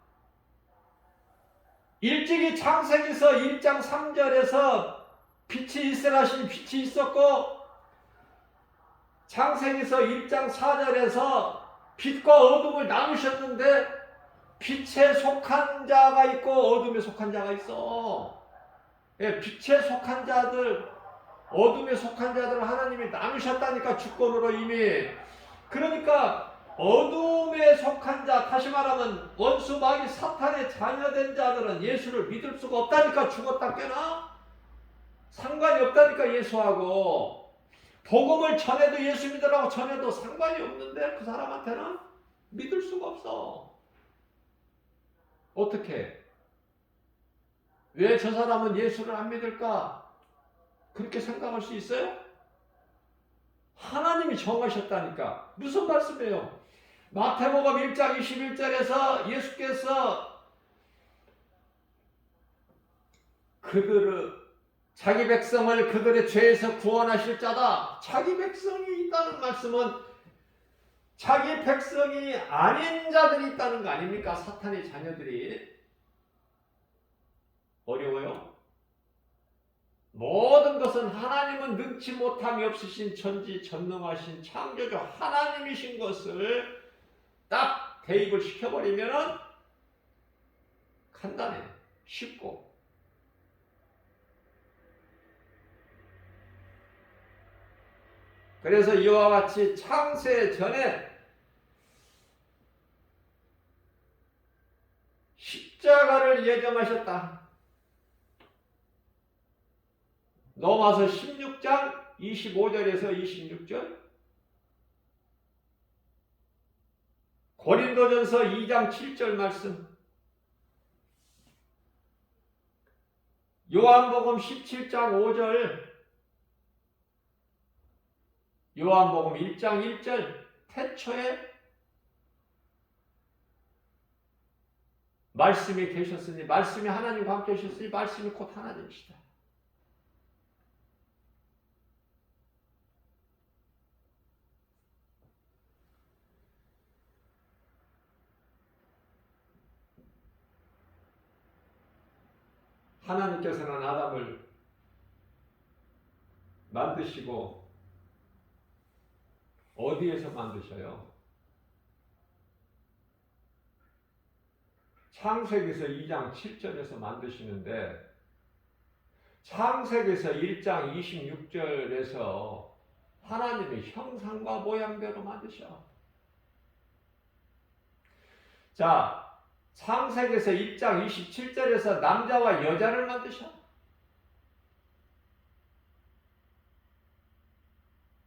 일찍이 창세기서 1장 3절에서 빛이 있으라 하시니 빛이 있었고, 창세기서 1장 4절에서 빛과 어둠을 나누셨는데 빛에 속한 자가 있고 어둠에 속한 자가 있어. 빛에 속한 자들, 어둠에 속한 자들을 하나님이 나누셨다니까, 주권으로 이미. 그러니까 어둠에 속한 자, 다시 말하면 원수 마귀 사탄의 자녀된 자들은 예수를 믿을 수가 없다니까. 죽었다 깨나? 상관이 없다니까 예수하고. 복음을 전해도 예수 믿으라고 전해도 상관이 없는데 그 사람한테는 믿을 수가 없어. 어떻게? 왜 저 사람은 예수를 안 믿을까? 그렇게 생각할 수 있어요? 하나님이 정하셨다니까. 무슨 말씀이에요? 마태복음 1장 21절에서 예수께서 자기 백성을 그들의 죄에서 구원하실 자다. 자기 백성이 있다는 말씀은 자기 백성이 아닌 자들이 있다는 거 아닙니까? 사탄의 자녀들이. 어려워요? 모든 것은 하나님은 능치 못함이 없으신 전지전능하신 창조주 하나님이신 것을 딱 대입을 시켜버리면 간단해. 쉽고. 그래서 이와 같이 창세 전에 십자가를 예정하셨다. 로마서 16장 25절에서 26절, 고린도전서 2장 7절 말씀, 요한복음 17장 5절, 요한복음 1장 1절, 태초에 말씀이 계셨으니, 말씀이 하나님과 함께 계셨으니 말씀이 곧 하나님이시다. 하나님께서는 아담을 만드시고 어디에서 만드셔요? 창세기서 2장 7절에서 만드시는데, 창세기서 1장 26절에서 하나님의 형상과 모양대로 만드셔. 자, 창세기서 1장 27절에서 남자와 여자를 만드셔.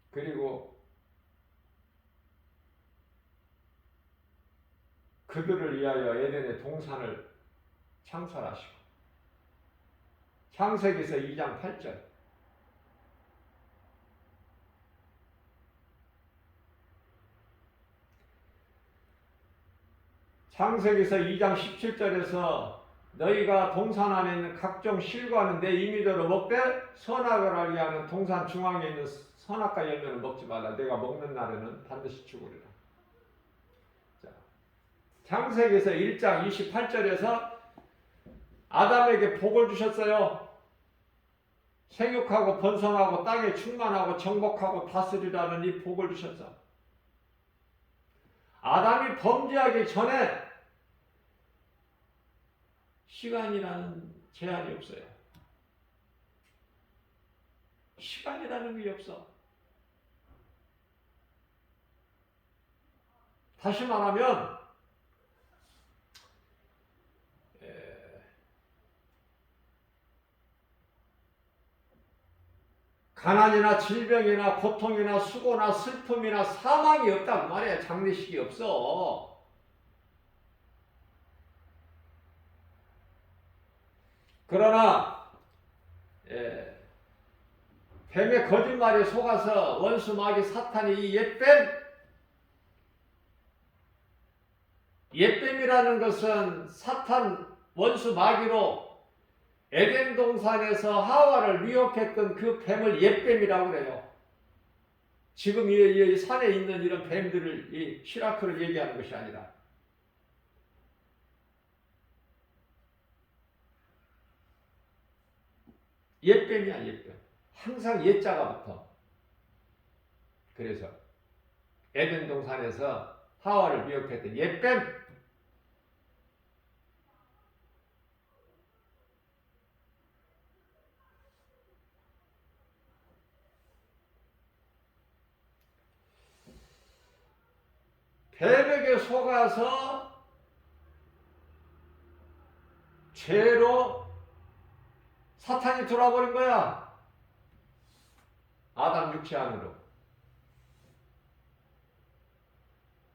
그리고 그들을 위하여 에덴의 동산을 창설하시고, 창세기서 2장 8절, 창세기서 2장 17절에서 너희가 동산 안에 있는 각종 실과는 내 임의대로 먹되 선악을 알게 하는 동산 중앙에 있는 선악과 열매는 먹지 말라. 내가 먹는 날에는 반드시 죽으리라. 자, 창세기서 1장 28절에서 아담에게 복을 주셨어요. 생육하고 번성하고 땅에 충만하고 정복하고 다스리라는 이 복을 주셨어. 아담이 범죄하기 전에 시간이라는 제한이 없어요. 시간이라는 게 없어. 다시 말하면 가난이나 질병이나 고통이나 수고나 슬픔이나 사망이 없다고 말이야. 장례식이 없어. 그러나 뱀의 거짓말에 속아서 원수 마귀 사탄이 이 옛뱀이라는 것은 사탄 원수 마귀로 에덴 동산에서 하와를 미혹했던 그 뱀을 옛뱀이라고 그래요. 지금 이 산에 있는 이런 뱀들을, 이 시라크를 얘기하는 것이 아니라, 옛뱀이야, 옛뱀. 항상 옛자가 붙어. 그래서 에덴 동산에서 하와를 미혹했던 옛뱀. 뱀에게 속아서 죄로 사탄이 돌아버린 거야. 아담 육체 안으로.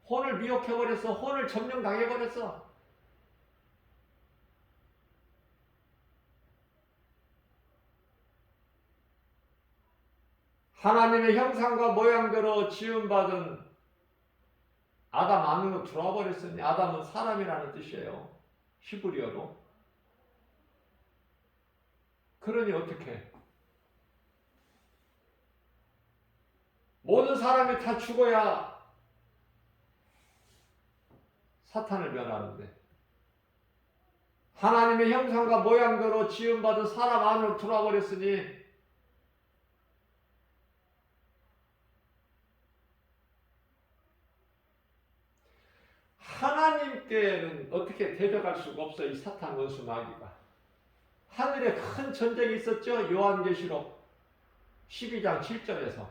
혼을 미혹해버렸어. 혼을 점령당해버렸어. 하나님의 형상과 모양대로 지음받은 아담 안으로 들어와 버렸으니, 아담은 사람이라는 뜻이에요. 히브리어로. 그러니 어떻게? 모든 사람이 다 죽어야 사탄을 면하는데, 하나님의 형상과 모양대로 지음받은 사람 안으로 들어와 버렸으니 하나님께는 어떻게 대적할 수가 없어. 이 사탄 원수 마귀가. 하늘에 큰 전쟁이 있었죠. 요한계시록 12장 7절에서.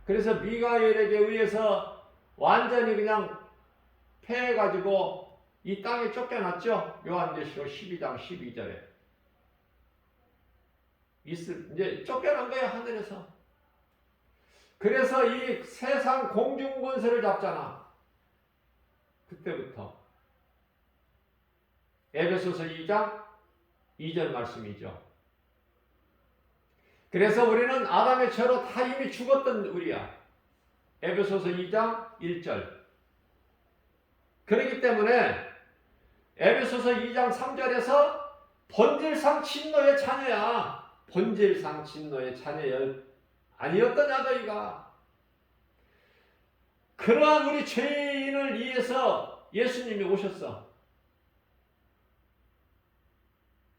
그래서 미가엘에게 의해서 완전히 그냥 패해가지고 이 땅에 쫓겨났죠. 요한계시록 12장 12절에. 이제 쫓겨난 거야, 하늘에서. 그래서 이 세상 공중권세를 잡잖아. 그때부터. 에베소서 2장 2절 말씀이죠. 그래서 우리는 아담의 죄로 다 이미 죽었던 우리야. 에베소서 2장 1절. 그렇기 때문에 에베소서 2장 3절에서 본질상 진노의 자녀야. 본질상 진노의 자녀야. 아니었더냐 너희가. 그러한 우리 죄인을 위해서 예수님이 오셨어.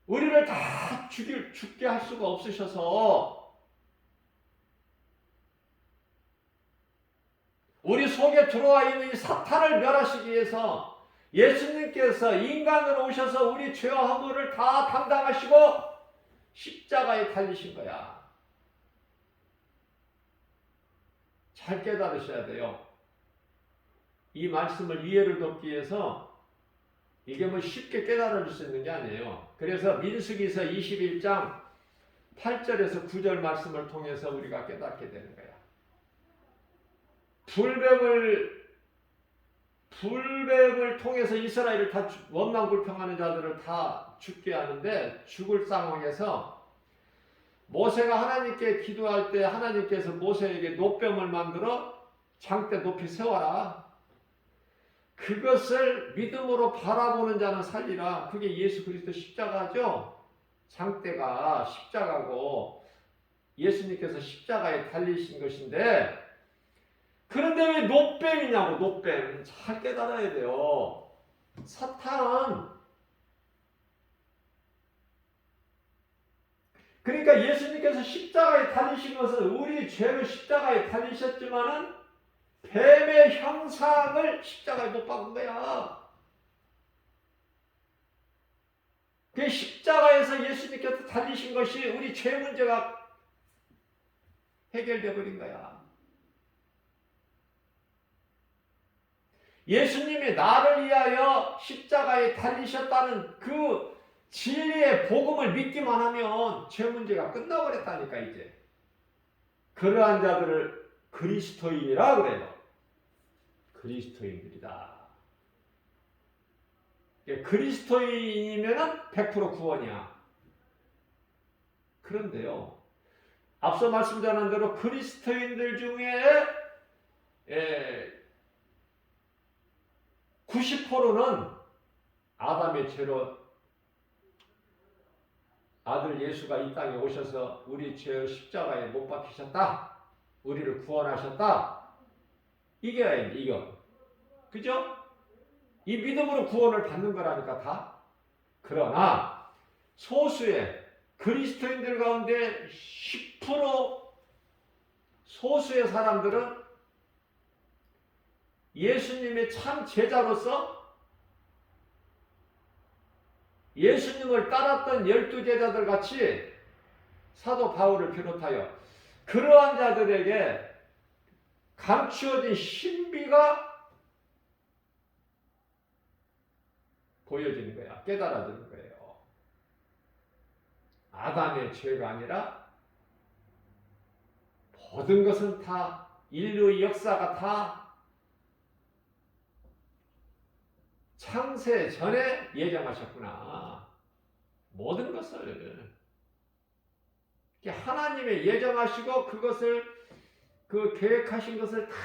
우리를 다 죽게 할 수가 없으셔서 우리 속에 들어와 있는 이 사탄을 멸하시기 위해서 예수님께서 인간으로 오셔서 우리 죄와 허물을 다 담당하시고 십자가에 달리신 거야. 잘 깨달으셔야 돼요. 이 말씀을 이해를 돕기 위해서 이게 뭐 쉽게 깨달을 수 있는 게 아니에요. 그래서 민수기서 21장 8절에서 9절 말씀을 통해서 우리가 깨닫게 되는 거야. 불뱀을 통해서 이스라엘을 다 원망불평하는 자들을 다 죽게 하는데 죽을 상황에서 모세가 하나님께 기도할 때 하나님께서 모세에게 노뱀을 만들어 장대 높이 세워라. 그것을 믿음으로 바라보는 자는 살리라. 그게 예수 그리스도 십자가죠. 장대가 십자가고 예수님께서 십자가에 달리신 것인데 그런데 왜 노뱀이냐고. 노뱀 잘 깨달아야 돼요. 사탄. 그러니까 예수님께서 십자가에 달리신 것은 우리 죄를 십자가에 달리셨지만은 뱀의 형상을 십자가에 못 박은 거야. 그 십자가에서 예수님께서 달리신 것이 우리 죄 문제가 해결되어 버린 거야. 예수님이 나를 위하여 십자가에 달리셨다는 그 진리의 복음을 믿기만 하면 죄 문제가 끝나버렸다니까 이제. 그러한 자들을 그리스도인이라 그래요. 그리스도인들이다. 그리스도인이면 100% 구원이야. 그런데요. 앞서 말씀드린 대로 그리스도인들 중에 90%는 아담의 죄로 아들 예수가 이 땅에 오셔서 우리 죄의 십자가에 못 박히셨다. 우리를 구원하셨다. 이게 이거. 그죠? 이 믿음으로 구원을 받는 거라니까 다. 그러나 소수의 그리스도인들 가운데 10% 소수의 사람들은 예수님의 참 제자로서 예수님을 따랐던 12제자들 같이 사도 바울을 비롯하여 그러한 자들에게 감추어진 신비가 보여지는 거야. 깨달아지는 거예요. 아담의 죄가 아니라 모든 것은 다 인류의 역사가 다 창세 전에 예정하셨구나. 모든 것을 하나님의 예정하시고 그것을 그 계획하신 것을 다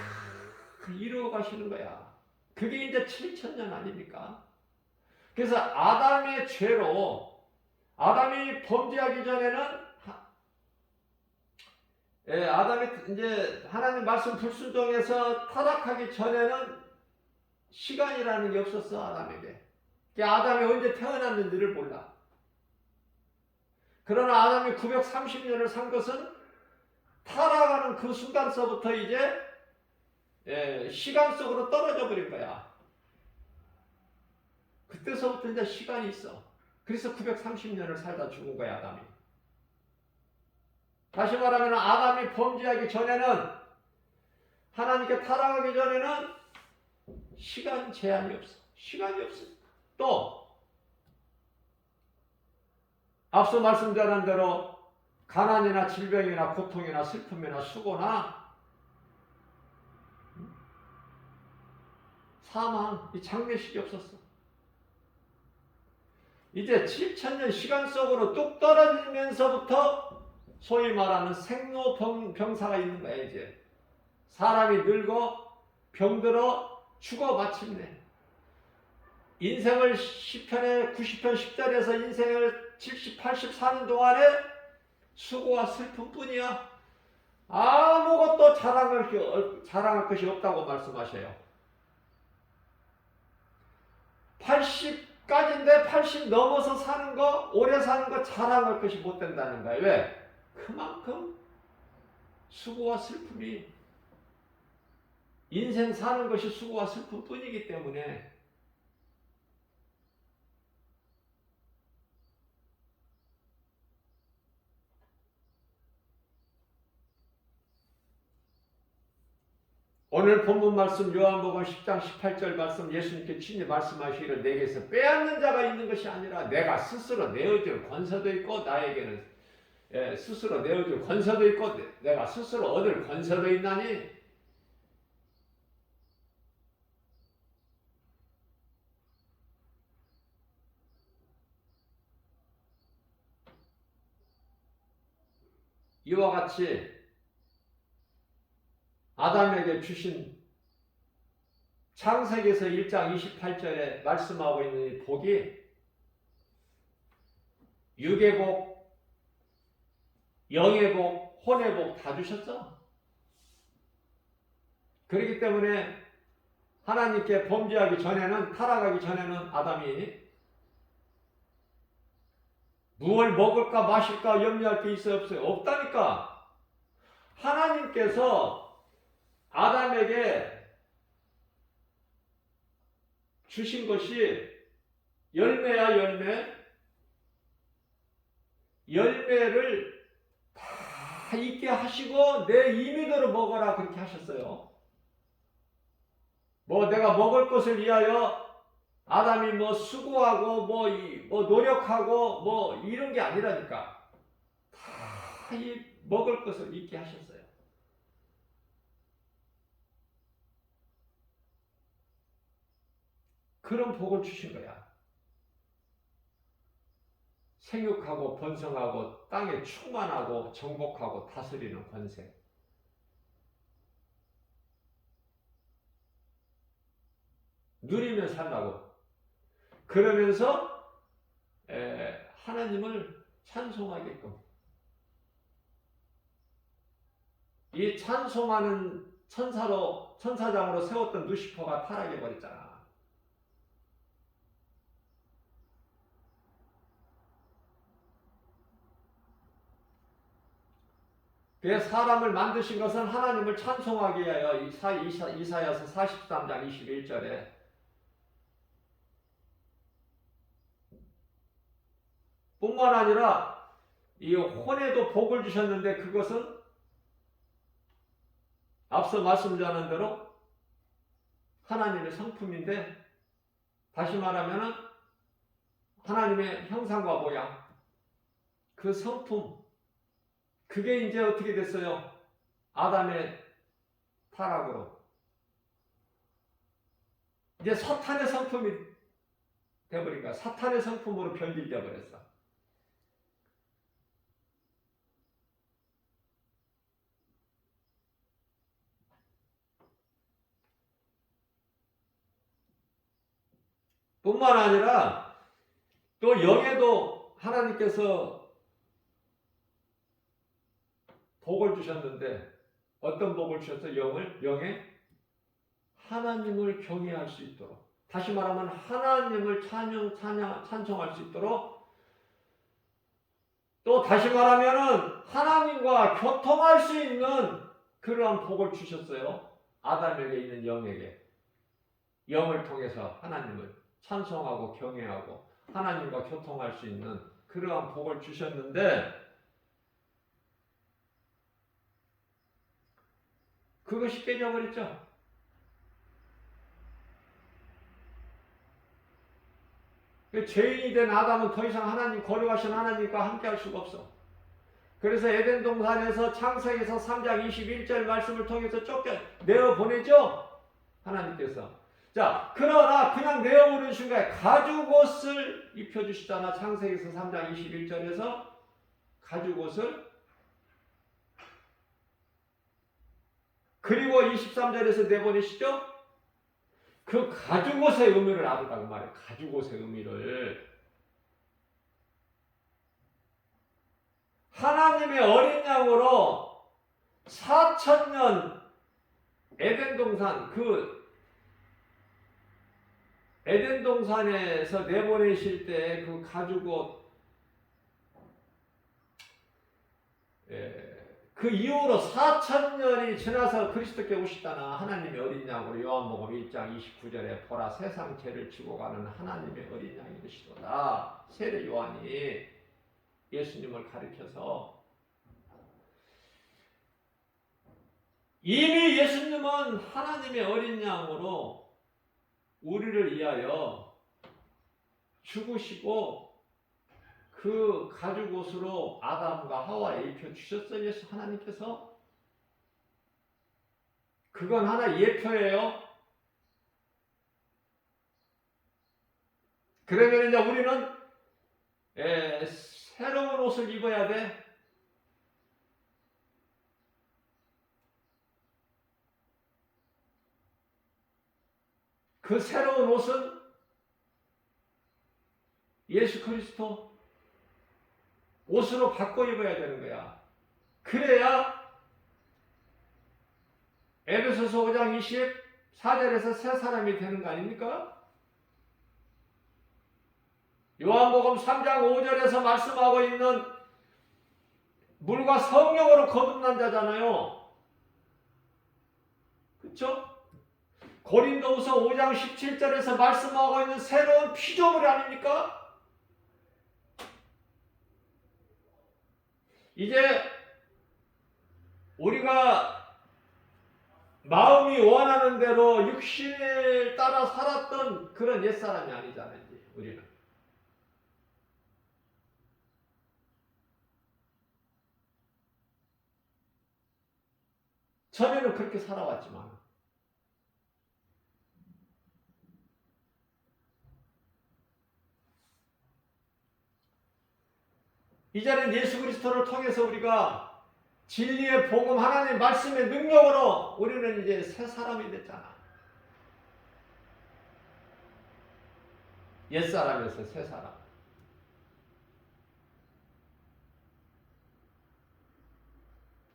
이루어 가시는 거야. 그게 이제 7,000년 아닙니까? 그래서 아담의 죄로 아담이 범죄하기 전에는 아담이 이제 하나님 말씀 불순종해서 타락하기 전에는 시간이라는 게 없었어. 아담에게. 아담이 언제 태어났는지를 몰라. 그러나 아담이 930년을 산 것은 타락하는 그 순간서부터 이제 시간 속으로 떨어져 버린 거야. 그때서부터 이제 시간이 있어. 그래서 930년을 살다 죽은 거야, 아담이. 다시 말하면 아담이 범죄하기 전에는 하나님께 타락하기 전에는 시간 제한이 없어. 시간이 없어. 또 앞서 말씀드린 대로 가난이나 질병이나 고통이나 슬픔이나 수고나 사망, 이 장례식이 없었어. 이제 7,000년 시간 속으로 뚝 떨어지면서부터 소위 말하는 생로병사가 있는 거야. 이제 사람이 늙어 병들어 죽어 마침내 인생을 10편에 90편 10절에서 인생을 70, 80 사는 동안에 수고와 슬픔뿐이야. 아무것도 자랑할 것이 없다고 말씀하셔요. 80까지인데 80 넘어서 사는 거, 오래 사는 거 자랑할 것이 못 된다는 거예요. 왜? 그만큼 수고와 슬픔이, 인생 사는 것이 수고와 슬픔뿐이기 때문에 오늘 본문 말씀 요한복음 10장 18절 말씀 예수님께 친히 말씀하시기를 내게서 빼앗는 자가 있는 것이 아니라 내가 스스로 내어줄 권세도 있고 나에게는 스스로 내어줄 권세도 있고 내가 스스로 얻을 권세도 있나니 이와 같이 아담에게 주신 창세기에서 1장 28절에 말씀하고 있는 이 복이 육의 복, 영의 복, 혼의 복 다 주셨어. 그렇기 때문에 하나님께 범죄하기 전에는, 타락하기 전에는 아담이 무엇을 먹을까 마실까 염려할 게 있어요 없어요? 없다니까. 하나님께서 아담에게 주신 것이 열매야 열매. 열매를 다 있게 하시고 내 임의대로 먹어라 그렇게 하셨어요. 뭐 내가 먹을 것을 위하여 아담이 뭐 수고하고 뭐 노력하고 뭐 이런 게 아니라니까. 다 이 먹을 것을 있게 하셨어요. 그런 복을 주신 거야. 생육하고 번성하고 땅에 충만하고 정복하고 다스리는 권세. 누리며 살라고. 그러면서 하나님을 찬송하게끔. 이 찬송하는 천사장으로 세웠던 루시퍼가 타락해버렸잖아. 그래서 사람을 만드신 것은 하나님을 찬송하게 하여 이사야서 43장 21절에 뿐만 아니라 이 혼에도 복을 주셨는데 그것은 앞서 말씀드린 대로 하나님의 성품인데 다시 말하면 하나님의 형상과 모양 그 성품 그게 이제 어떻게 됐어요? 아담의 타락으로 이제 사탄의 성품이 되어버린 거야. 사탄의 성품으로 변질되어 버렸어. 뿐만 아니라 또 영에도 하나님께서 복을 주셨는데 어떤 복을 주셨어요? 영에 하나님을 경외할 수 있도록 다시 말하면 하나님을 찬송할 수 있도록 또 다시 말하면 하나님과 교통할 수 있는 그러한 복을 주셨어요. 아담에게 있는 영에게 영을 통해서 하나님을 찬송하고 경외하고 하나님과 교통할 수 있는 그러한 복을 주셨는데 그것이 깨져버렸죠. 죄인이 된 아담은 더 이상 하나님 거룩하신 하나님과 함께 할 수가 없어. 그래서 에덴 동산에서 창세기에서 3장 21절 말씀을 통해서 쫓겨내어 보내죠. 하나님께서. 자, 그러나 그냥 내어보는 순간에 가죽옷을 입혀주시잖아. 창세기에서 3장 21절에서 가죽옷을. 그리고 23절에서 내보내시죠. 그 가죽옷의 의미를 알았다고 말해요. 가죽옷의 의미를. 하나님의 어린 양으로 4,000년 에덴 동산, 에덴 동산에서 내보내실 때 그 가죽옷, 그 이후로 4,000년이 지나서 그리스도께 오시다나 하나님의 어린 양으로 요한복음 1장 29절에 보라 세상 죄를 지고 가는 하나님의 어린 양이 되시도다. 세례 요한이 예수님을 가리켜서 이미 예수님은 하나님의 어린 양으로 우리를 위하여 죽으시고 그 가죽옷으로 아담과 하와에 입혀주셨어요. 예수 하나님께서. 그건 하나 예표예요. 그러면 이제 우리는 새로운 옷을 입어야 돼. 그 새로운 옷은 예수 그리스도 옷으로 바꿔 입어야 되는 거야. 그래야 에베소서 5장 24절에서 새 사람이 되는 거 아닙니까? 요한복음 3장 5절에서 말씀하고 있는 물과 성령으로 거듭난 자잖아요. 그렇죠? 고린도후서 5장 17절에서 말씀하고 있는 새로운 피조물 아닙니까? 이제 우리가 마음이 원하는 대로 육신을 따라 살았던 그런 옛사람이 아니잖아요. 이제 우리는. 전에는 그렇게 살아왔지만 이제는 예수 그리스도를 통해서 우리가 진리의 복음 하나님의 말씀의 능력으로 우리는 이제 새 사람이 됐잖아. 옛사람에서 새 사람.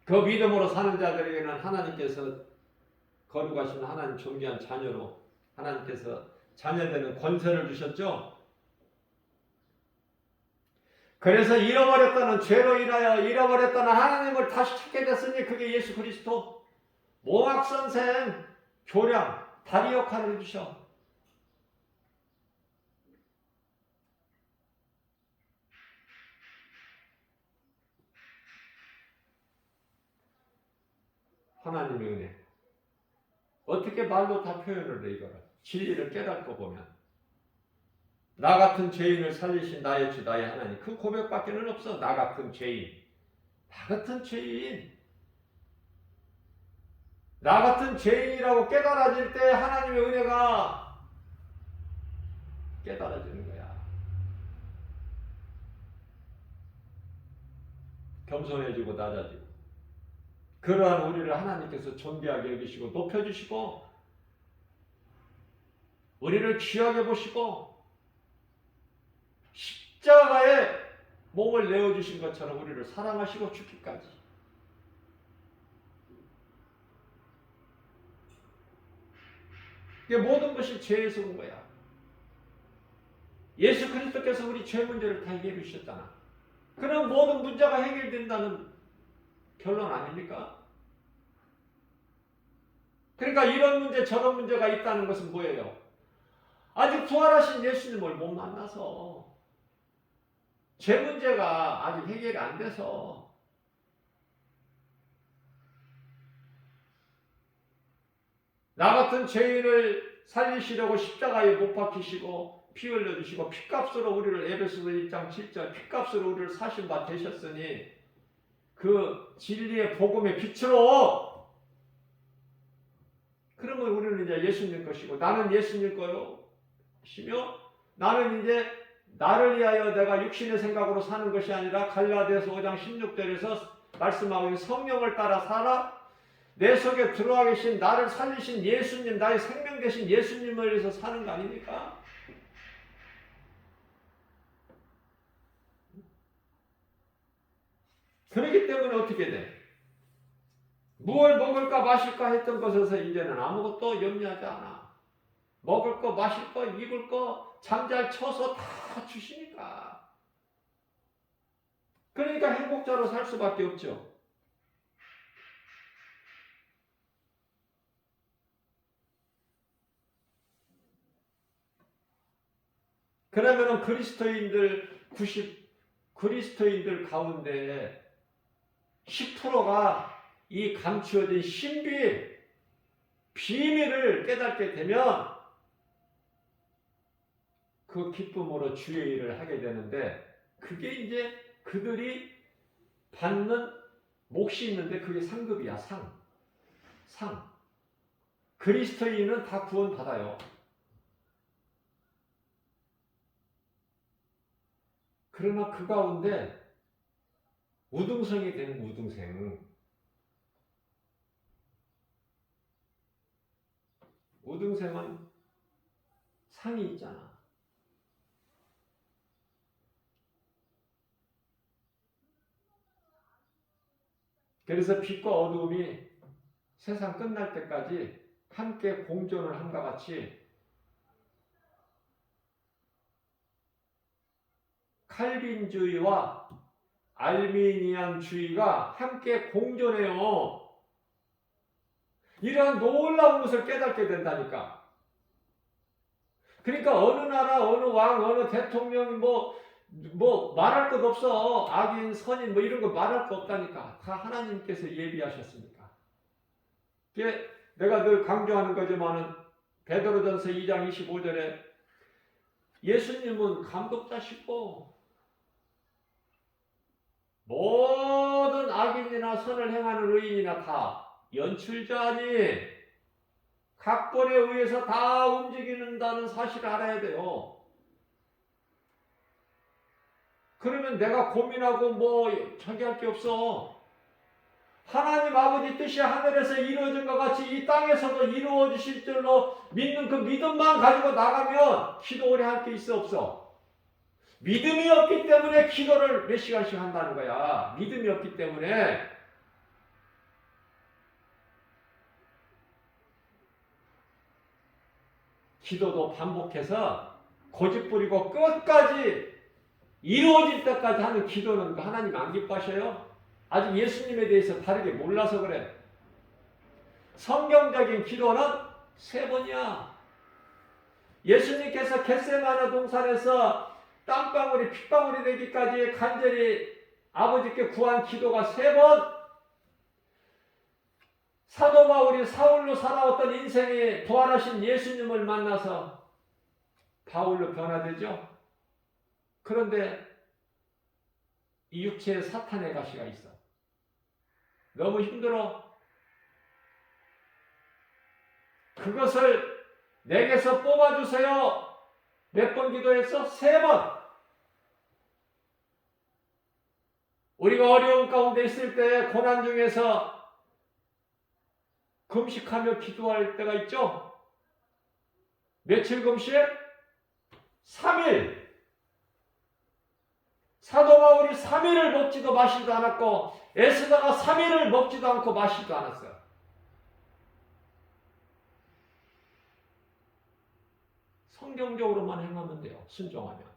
그 믿음으로 사는 자들에게는 하나님께서 거룩하신 하나님 존귀한 자녀로 하나님께서 자녀되는 권세를 주셨죠. 그래서 잃어버렸다는 죄로 인하여 잃어버렸다는 하나님을 다시 찾게 됐으니 그게 예수 그리스도. 몽학선생 교량 다리 역할을 해주셔. 하나님의 은혜. 어떻게 말로 다 표현을 해 이거를. 진리를 깨닫고 보면. 나 같은 죄인을 살리신 나의 주 나의 하나님. 그 고백밖에는 없어. 나 같은 죄인. 나 같은 죄인. 나 같은 죄인이라고 깨달아질 때 하나님의 은혜가 깨달아지는 거야. 겸손해지고 낮아지고. 그러한 우리를 하나님께서 존귀하게 여기시고 높여주시고 우리를 귀하게 보시고 십자가에 몸을 내어주신 것처럼 우리를 사랑하시고 죽기까지. 이게 모든 것이 죄에서 온 거야. 예수 그리스도께서 우리 죄 문제를 다 해결해 주셨잖아. 그럼 모든 문제가 해결된다는 결론 아닙니까? 그러니까 이런 문제 저런 문제가 있다는 것은 뭐예요? 아직 부활하신 예수님을 못 만나서 죄 문제가 아직 해결이 안 돼서 나 같은 죄인을 살리시려고 십자가에 못 박히시고 피 흘려주시고 피값으로 우리를 에베소서 1장 7절 피값으로 우리를 사신 바 되셨으니 그 진리의 복음의 빛으로. 그러면 우리는 이제 예수님 것이고 나는 예수님 것이며 나는 이제 나를 위하여 내가 육신의 생각으로 사는 것이 아니라 갈라디아서 5장 16절에서 말씀하고 있는 성령을 따라 살아 내 속에 들어와 계신 나를 살리신 예수님, 나의 생명 되신 예수님을 위해서 사는 거 아닙니까? 그렇기 때문에 어떻게 돼? 무엇을 먹을까 마실까 했던 것에서 이제는 아무것도 염려하지 않아. 먹을 거, 마실 거, 입을 거, 잠잘 쳐서 다 주시니까. 그러니까 행복자로 살 수밖에 없죠. 그러면은 그리스도인들 가운데 10%가 이 감추어진 신비, 비밀을 깨닫게 되면 그 기쁨으로 주의 일을 하게 되는데 그게 이제 그들이 받는 몫이 있는데 그게 상급이야, 상. 그리스도인은 다 구원받아요. 그러나 그 가운데 우등생이 되는 우등생은 상이 있잖아. 그래서 빛과 어두움이 세상 끝날 때까지 함께 공존을 함과 같이 칼빈주의와 알미니안주의가 함께 공존해요. 이러한 놀라운 것을 깨닫게 된다니까. 그러니까 어느 나라, 어느 왕, 어느 대통령 뭐 말할 것 없어. 악인, 선인 뭐 이런 거 말할 거 없다니까. 다 하나님께서 예비하셨으니까. 이게 내가 늘 강조하는 거지만은 베드로전서 2장 25절에 예수님은 감독자시고 모든 악인이나 선을 행하는 의인이나 다 연출자니 각본에 의해서 다 움직이는다는 사실을 알아야 돼요. 그러면 내가 고민하고 뭐 저기 할 게 없어. 하나님 아버지 뜻이 하늘에서 이루어진 것 같이 이 땅에서도 이루어지실 줄로 믿는 그 믿음만 가지고 나가면 기도 오래 할 게 있어 없어? 믿음이 없기 때문에 기도를 몇 시간씩 한다는 거야. 믿음이 없기 때문에. 기도도 반복해서 고집 부리고 끝까지 이루어질 때까지 하는 기도는 하나님 안 기뻐하셔요? 아직 예수님에 대해서 다르게 몰라서 그래. 성경적인 기도는 3번이야. 예수님께서 겟세마네 동산에서 땀방울이 핏방울이 되기까지 간절히 아버지께 구한 기도가 3번. 사도 바울이 사울로 살아왔던 인생에 부활하신 예수님을 만나서 바울로 변화되죠. 그런데 이 육체에 사탄의 가시가 있어. 너무 힘들어. 그것을 내게서 뽑아주세요. 몇 번 기도했어? 3번. 우리가 어려운 가운데 있을 때 고난 중에서 금식하며 기도할 때가 있죠. 며칠 금식? 3일. 사도 바울이 3일을 먹지도 마시지도 않았고 에스더가 3일을 먹지도 않고 마시지도 않았어요. 성경적으로만 행하면 돼요. 순종하면.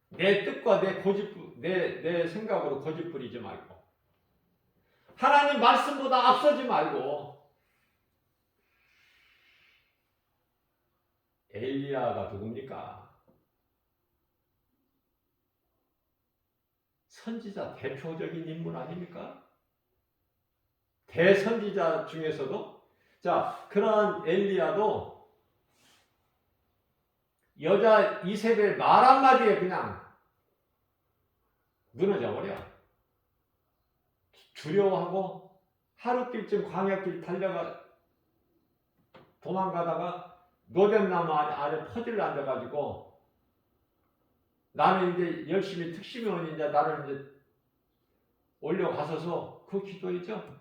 내 뜻과 내 생각으로 고집 부리지 말고 하나님 말씀보다 앞서지 말고. 엘리야가 누굽니까? 선지자 대표적인 인물 아닙니까? 대선지자 중에서도. 자, 그러한 엘리야도 여자 이세벨 말 한마디에 그냥 무너져 버려. 두려워하고 하루길쯤 광야길 달려가 도망가다가 노덴나무 아래 퍼즐을 앉아가지고 나는 이제 열심히 특심의원이 이제 나를 이제 올려가서서 그 기도했죠.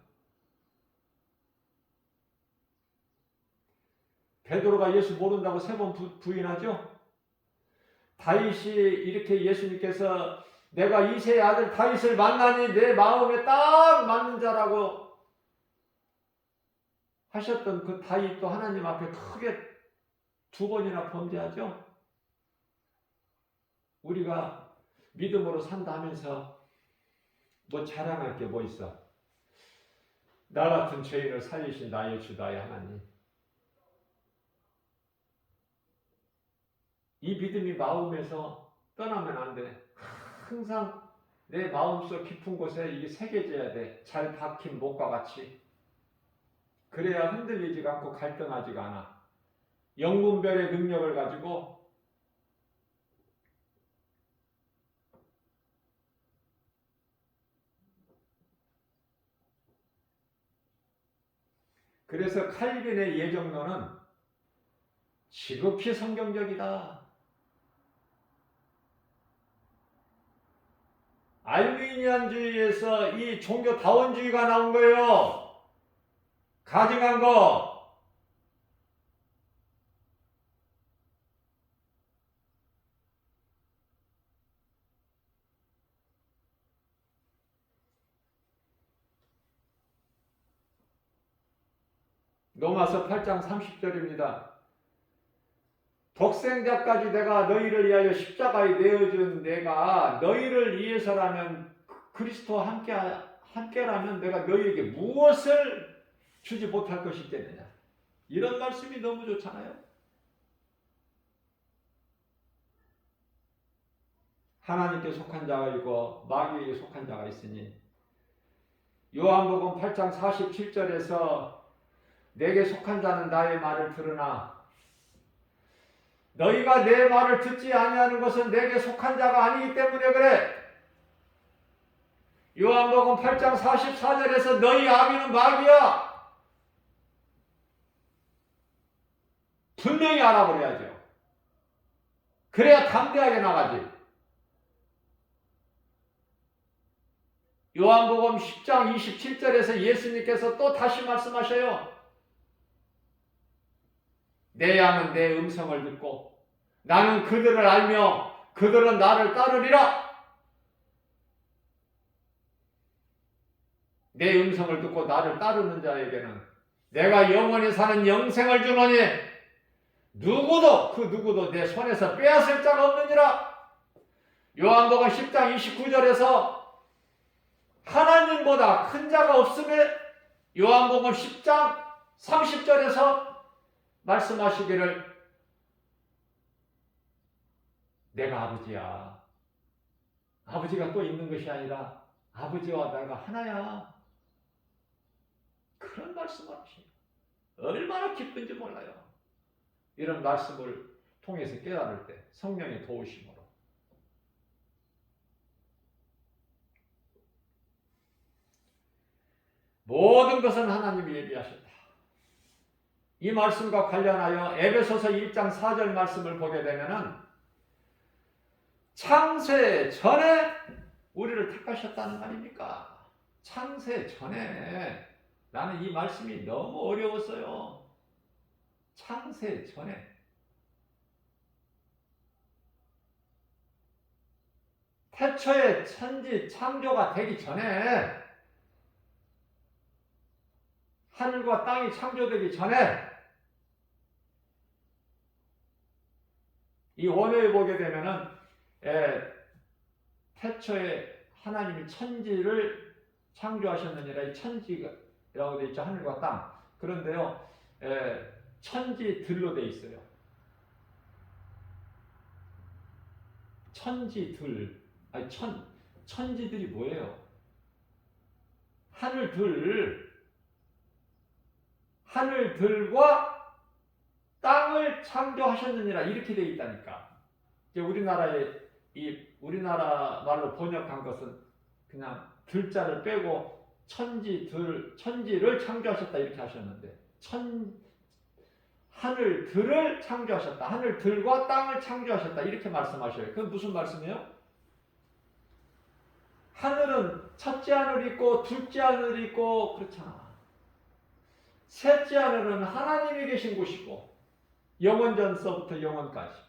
베드로가 예수 모른다고 3번 부인하죠. 다윗이 이렇게 예수님께서 내가 이새의 아들 다윗을 만나니 내 마음에 딱 맞는 자라고 하셨던 그 다윗도 하나님 앞에 크게 2번이나 범죄하죠. 우리가 믿음으로 산다 하면서 뭐 자랑할 게 뭐 있어? 나 같은 죄인을 살리신 나의 주 나의 하나님. 이 믿음이 마음에서 떠나면 안 돼. 항상 내 마음속 깊은 곳에 이게 새겨져야 돼. 잘 박힌 못과 같이. 그래야 흔들리지가 않고 갈등하지가 않아. 영분별의 능력을 가지고 그래서 칼빈의 예정론은 지극히 성경적이다. 알미니안주의에서 이 종교다원주의가 나온 거예요. 가증한 거. 로마서 8장 30절입니다. 독생자까지 내가 너희를 위하여 십자가에 내어준 내가 너희를 위해서라면 그리스도와 함께라면 내가 너희에게 무엇을 주지 못할 것이 있겠느냐. 이런 말씀이 너무 좋잖아요. 하나님께 속한 자가 있고 마귀에게 속한 자가 있으니 요한복음 8장 47절에서 내게 속한 자는 나의 말을 들으나 너희가 내 말을 듣지 아니하는 것은 내게 속한 자가 아니기 때문에 그래. 요한복음 8장 44절에서 너희 아비는 마귀야. 분명히 알아버려야죠. 그래야 담대하게 나가지. 요한복음 10장 27절에서 예수님께서 또 다시 말씀하셔요. 내 양은 내 음성을 듣고 나는 그들을 알며 그들은 나를 따르리라. 내 음성을 듣고 나를 따르는 자에게는 내가 영원히 사는 영생을 주노니 누구도 내 손에서 빼앗을 자가 없느니라. 요한복음 10장 29절에서 하나님보다 큰 자가 없음에 요한복음 10장 30절에서 말씀하시기를 내가 아버지야. 아버지가 또 있는 것이 아니라 아버지와 내가 하나야. 그런 말씀을 하시니 얼마나 기쁜지 몰라요. 이런 말씀을 통해서 깨달을 때 성령의 도우심으로 모든 것은 하나님이 예비하셨다. 이 말씀과 관련하여 에베소서 1장 4절 말씀을 보게 되면은 창세 전에 우리를 택하셨다는 말입니까? 창세 전에. 나는 이 말씀이 너무 어려웠어요. 창세 전에. 태초에 천지 창조가 되기 전에, 하늘과 땅이 창조되기 전에, 이 원어에 보게 되면은 태초에 하나님이 천지를 창조하셨느니라. 이 천지라고 되어 있죠. 하늘과 땅. 그런데요, 천지들로 되어 있어요. 천지들. 아니, 천지들이 뭐예요? 하늘들과 땅을 창조하셨느니라. 이렇게 되어 있다니까. 이제 우리나라에 이 우리나라 말로 번역한 것은 그냥 들자를 빼고 천지를 창조하셨다 이렇게 하셨는데 하늘들을 창조하셨다. 하늘들과 땅을 창조하셨다. 이렇게 말씀하셔요. 그건 무슨 말씀이에요? 하늘은 첫째 하늘이 있고 둘째 하늘이 있고 그렇잖아. 셋째 하늘은 하나님이 계신 곳이고 영원전서부터 영원까지.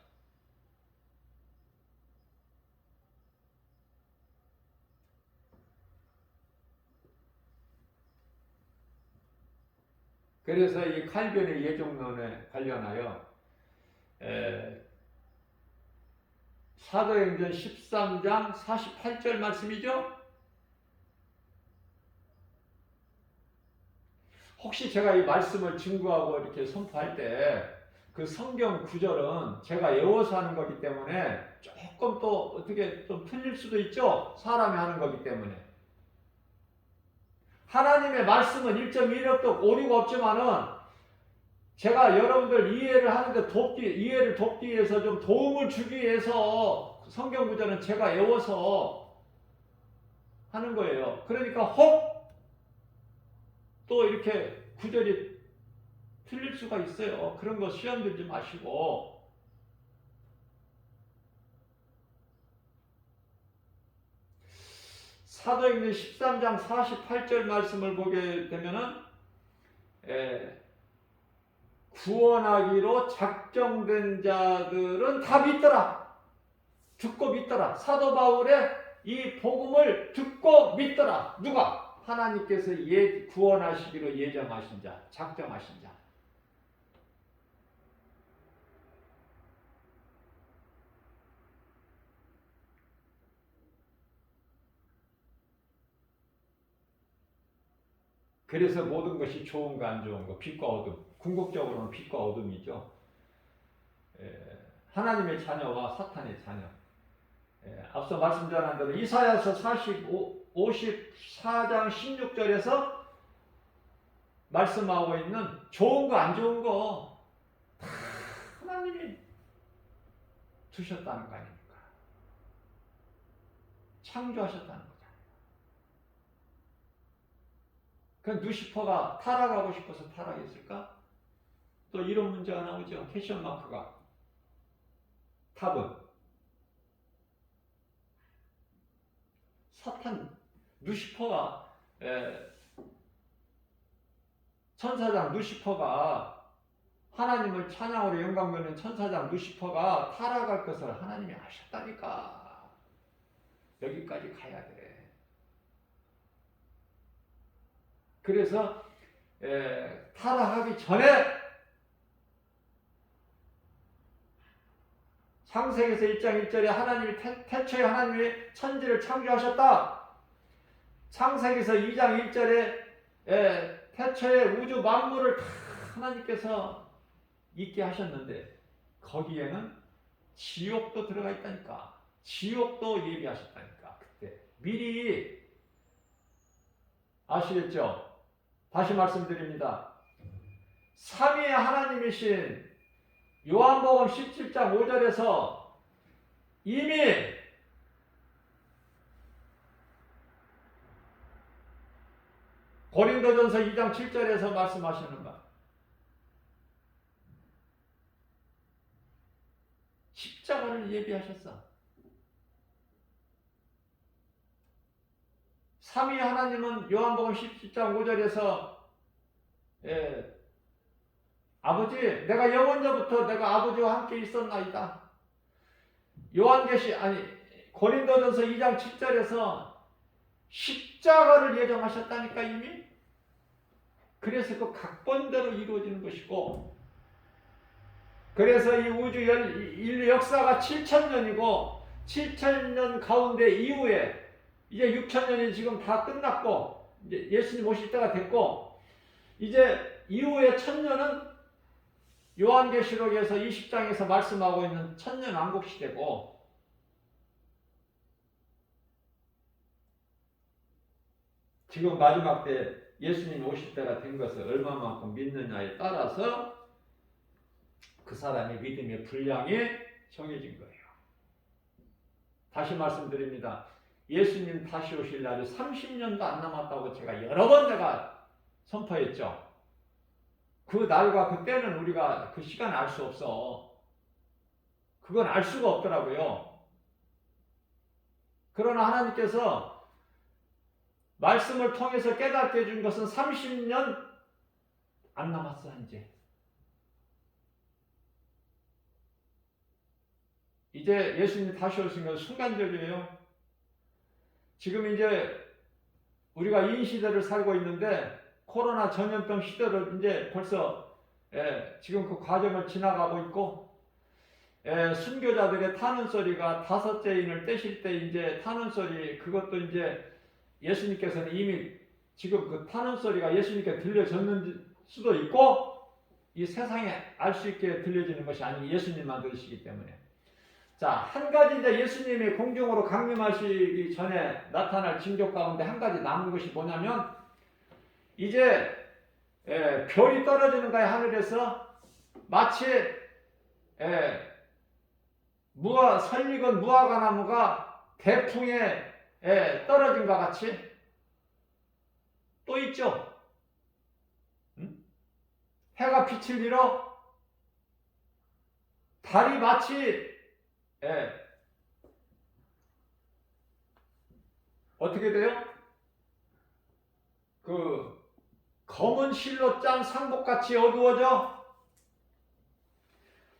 그래서 이 칼빈의 예종론에 관련하여 사도행전 13장 48절 말씀이죠. 혹시 제가 이 말씀을 증거하고 이렇게 선포할 때 그 성경 구절은 제가 외워서 하는 거기 때문에 조금 또 어떻게 좀 틀릴 수도 있죠. 사람이 하는 거기 때문에. 하나님의 말씀은 1.1력도 오류가 없지만은 제가 여러분들 이해를 돕기 위해서 좀 도움을 주기 위해서 성경 구절은 제가 외워서 하는 거예요. 그러니까 혹 또 이렇게 구절이 틀릴 수가 있어요. 그런 거 시험 들지 마시고. 사도행전 13장 48절 말씀을 보게 되면은 구원하기로 작정된 자들은 다 믿더라. 듣고 믿더라. 사도 바울의 이 복음을 듣고 믿더라. 누가? 하나님께서 구원하시기로 예정하신 자, 작정하신 자. 그래서 모든 것이 좋은가 안 좋은가, 빛과 어둠, 궁극적으로는 빛과 어둠이죠. 하나님의 자녀와 사탄의 자녀. 앞서 말씀드린 대로 이사야서 54장 16절에서 말씀하고 있는 좋은 거 안 좋은 거 다 하나님이 두셨다는 거 아닙니까? 창조하셨다는 거잖아요. 그럼 루시퍼가 타락하고 싶어서 타락했을까? 또 이런 문제가 나오죠. 캐션 마크가. 답은 사탄, 루시퍼가 천사장 루시퍼가 하나님을 찬양으로 영광 돌리는 천사장 루시퍼가 타락할 것을 하나님이 아셨다니까. 여기까지 가야 돼. 그래서 타락하기 전에 창세기에서 1장 1절에 하나님이 태초에 하나님이 천지를 창조하셨다. 창세기에서 2장 1절에 태초에 우주 만물을 다 하나님께서 있게 하셨는데 거기에는 지옥도 들어가 있다니까. 지옥도 예비하셨다니까. 그때 미리 아시겠죠? 다시 말씀드립니다. 삼위의 하나님이신 요한복음 17장 5절에서 이미 고린도전서 2장 7절에서 말씀하시는 바 십자가를 예비하셨어. 삼위 하나님은 요한복음 17장 5절에서 아버지 내가 영원전부터 내가 아버지와 함께 있었나이다. 고린도전서 2장 7절에서 십자가를 예정하셨다니까 이미. 그래서 그 각본대로 이루어지는 것이고, 그래서 이 우주 인류 역사가 7,000년이고 7,000년 가운데 이후에 이제 6,000년이 지금 다 끝났고 이제 예수님 오실 때가 됐고, 이제 이후에 1,000년은 요한계시록에서 20장에서 말씀하고 있는 1,000년 왕국 시대고, 지금 마지막 때 예수님이 오실 때가 된 것을 얼마만큼 믿느냐에 따라서 그 사람의 믿음의 분량이 정해진 거예요. 다시 말씀드립니다. 예수님 다시 오실 날이 30년도 안 남았다고 제가 여러 번 내가 선포했죠. 그 날과 그때는 우리가 그 시간 알 수 없어. 그건 알 수가 없더라고요. 그러나 하나님께서 말씀을 통해서 깨닫게 해준 것은 30년 안 남았어, 이제 예수님 다시 오신 건 순간적이에요. 지금 이제 우리가 이 시대를 살고 있는데 코로나 전염병 시대를 이제 벌써 지금 그 과정을 지나가고 있고 순교자들의 타는 소리가 5째 인을 떼실 때 이제 타는 소리 그것도 이제 예수님께서는 이미 지금 그 타는 소리가 예수님께 들려졌는 수도 있고 이 세상에 알 수 있게 들려지는 것이 아니고 예수님만 들으시기 때문에 자, 한 가지 이제 예수님이 공중으로 강림하시기 전에 나타날 징조 가운데 한 가지 남은 것이 뭐냐면 이제 별이 떨어지는 거야 하늘에서 마치 설익은 무화과 나무가 대풍에 떨어진 것 같이 또 있죠. 응? 해가 빛을 잃어 달이 마치 어떻게 돼요? 그 검은 실로 짠 상복같이 어두워져.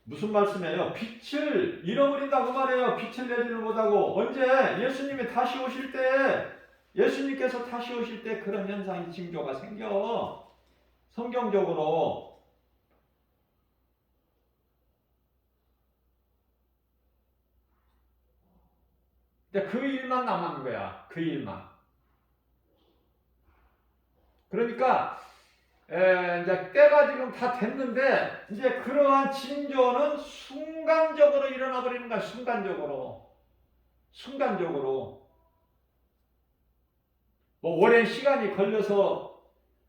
무슨 말씀이에요? 빛을 잃어버린다고 말해요. 빛을 내지를 못하고. 언제? 예수님이 다시 오실 때, 예수님께서 다시 오실 때 그런 현상이 징조가 생겨. 성경적으로. 근데 그 일만 남은 거야. 그 일만. 그러니까 이제 때가 지금 다 됐는데 이제 그러한 징조는 순간적으로 일어나 버리는 거야. 순간적으로 뭐 오랜 시간이 걸려서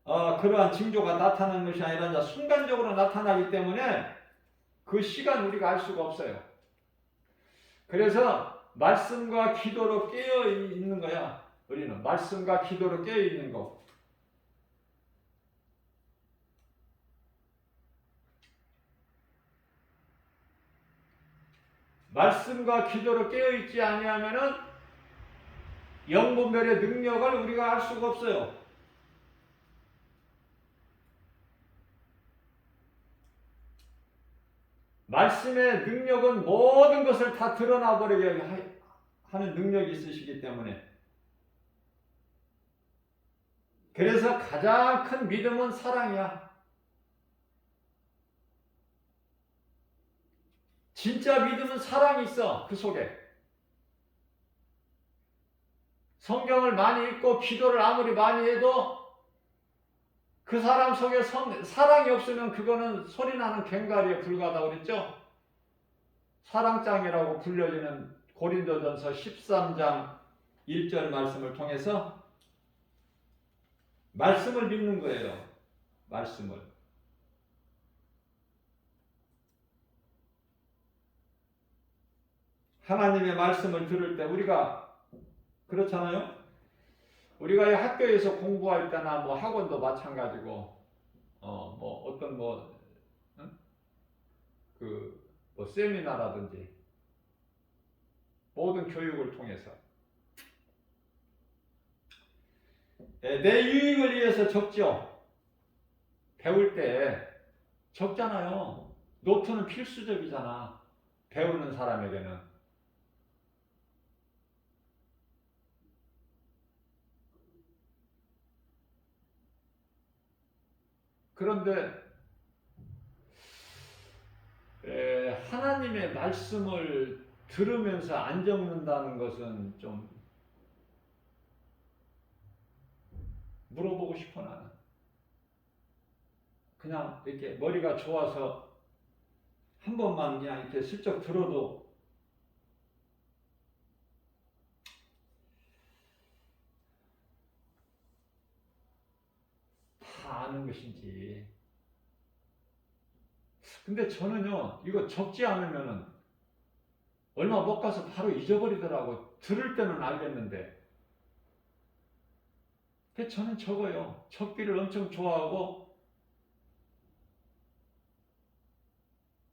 그러한 징조가 나타나는 것이 아니라 이제 순간적으로 나타나기 때문에 그 시간 우리가 알 수가 없어요. 그래서 말씀과 기도로 깨어 있는 거야. 우리는 말씀과 기도로 깨어 있는 거. 말씀과 기도로 깨어있지 아니하면은 영분별의 능력을 우리가 알 수가 없어요. 말씀의 능력은 모든 것을 다 드러나버리게 하는 능력이 있으시기 때문에 그래서 가장 큰 믿음은 사랑이야. 진짜 믿음은 사랑이 있어. 그 속에. 성경을 많이 읽고 기도를 아무리 많이 해도 그 사람 속에 사랑이 없으면 그거는 소리나는 괭가리에 불과하다고 그랬죠. 사랑장이라고 불려지는 고린도전서 13장 1절 말씀을 통해서 말씀을 믿는 거예요. 말씀을. 하나님의 말씀을 들을 때 우리가 그렇잖아요. 우리가 이 학교에서 공부할 때나 뭐 학원도 마찬가지고 뭐 어떤 뭐 세미나라든지 모든 교육을 통해서 내 유익을 위해서 적죠. 배울 때 적잖아요. 노트는 필수적이잖아. 배우는 사람에게는. 그런데 하나님의 말씀을 들으면서 안 적는다는 것은 좀 물어보고 싶어 나는. 그냥 이렇게 머리가 좋아서 한 번만 그냥 이렇게 슬쩍 들어도 다 아는 것인지. 근데 저는요, 이거 적지 않으면은 얼마 못 가서 바로 잊어버리더라고. 들을 때는 알겠는데. 근데 저는 적어요. 적기를 엄청 좋아하고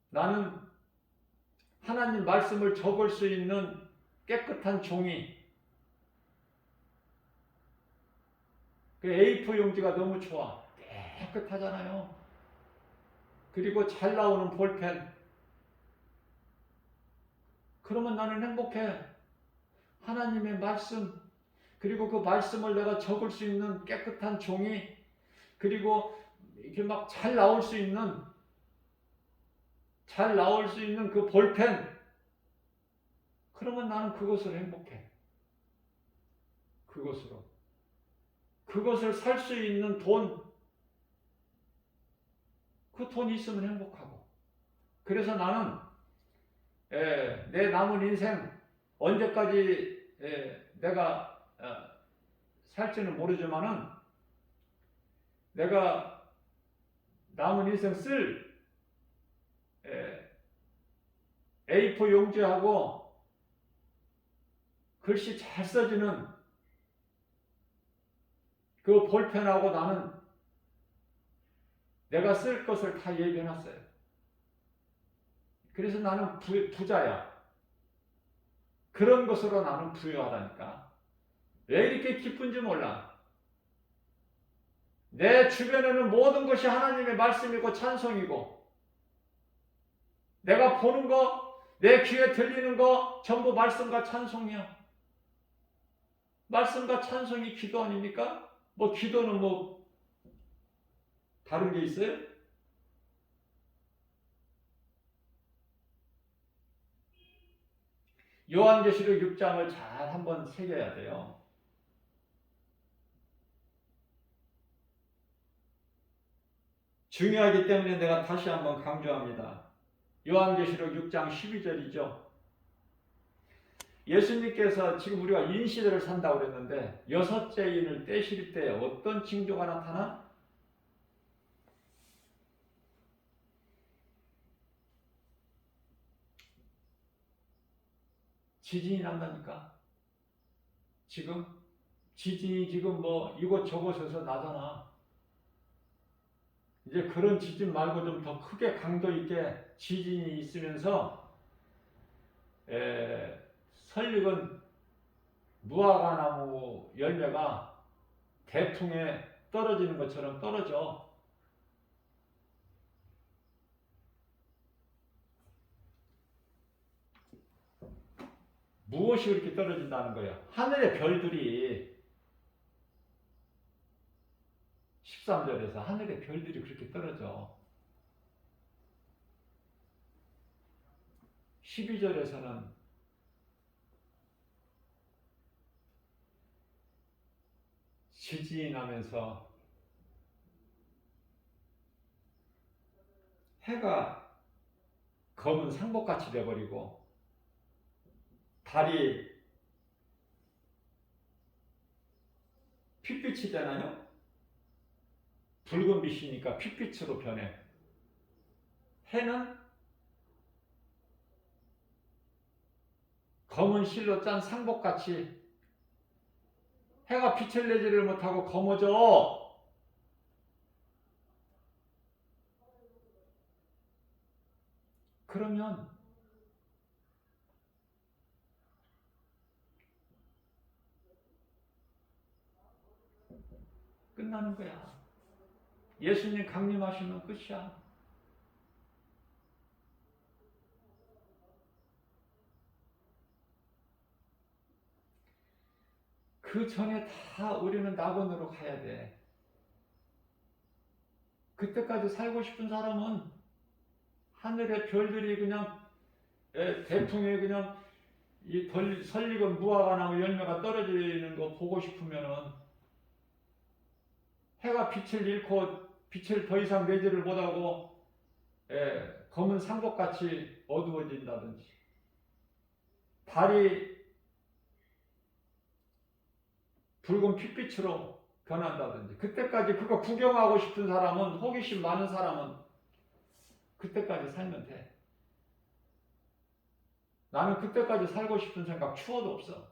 나는 하나님 말씀을 적을 수 있는 깨끗한 종이, 그 A4 용지가 너무 좋아. 깨끗하잖아요. 그리고 잘 나오는 볼펜. 그러면 나는 행복해. 하나님의 말씀, 그리고 그 말씀을 내가 적을 수 있는 깨끗한 종이, 그리고 이렇게 막 잘 나올 수 있는 그 볼펜. 그러면 나는 그것으로 행복해. 그것을 살 수 있는 돈, 그 돈이 있으면 행복하고. 그래서 나는 내 남은 인생 언제까지 내가 살지는 모르지만은 내가 남은 인생 쓸 A4 용지하고 글씨 잘 써지는 그 볼펜하고 나는 내가 쓸 것을 다 얘기해놨어요. 그래서 나는 부자야. 그런 것으로 나는 부유하다니까. 왜 이렇게 기쁜지 몰라. 내 주변에는 모든 것이 하나님의 말씀이고 찬송이고, 내가 보는 거, 내 귀에 들리는 거 전부 말씀과 찬송이야. 말씀과 찬송이 기도 아닙니까? 뭐 기도는 뭐 다른 게 있어요? 요한계시록 6장을 잘 한번 새겨야 돼요. 중요하기 때문에 내가 다시 한번 강조합니다. 요한계시록 6장 12절이죠. 예수님께서 지금 우리가 인시대를 산다고 그랬는데 여섯째 인을 떼실 때 어떤 징조가 나타나? 지진이 난다니까. 지진이 지금 뭐 이곳저곳에서 나잖아. 이제 그런 지진 말고 좀 더 크게 강도 있게 지진이 있으면서 설익은 무화과나무 열매가 대풍에 떨어지는 것처럼 떨어져. 무엇이 그렇게 떨어진다는 거예요? 하늘의 별들이 13절에서 하늘의 별들이 그렇게 떨어져. 12절에서는 지진이 나면서 해가 검은 상복같이 돼버리고 달이 핏빛이 되나요? 붉은 빛이니까 핏빛으로 변해. 해는 검은 실로 짠 상복같이 해가 빛을 내지를 못하고 검어져. 그러면 끝나는 거야. 예수님 강림하시면 끝이야. 그 전에 다 우리는 낙원으로 가야 돼. 그때까지 살고 싶은 사람은 하늘의 별들이 그냥 대풍에 그냥 이 설익은 무화과나무 열매가 떨어지는 거 보고 싶으면은 해가 빛을 잃고 빛을 더 이상 내지를 못하고 검은 상복같이 어두워진다든지 달이 붉은 핏빛으로 변한다든지 그때까지 그거 구경하고 싶은 사람은 호기심 많은 사람은 그때까지 살면 돼. 나는 그때까지 살고 싶은 생각 추워도 없어.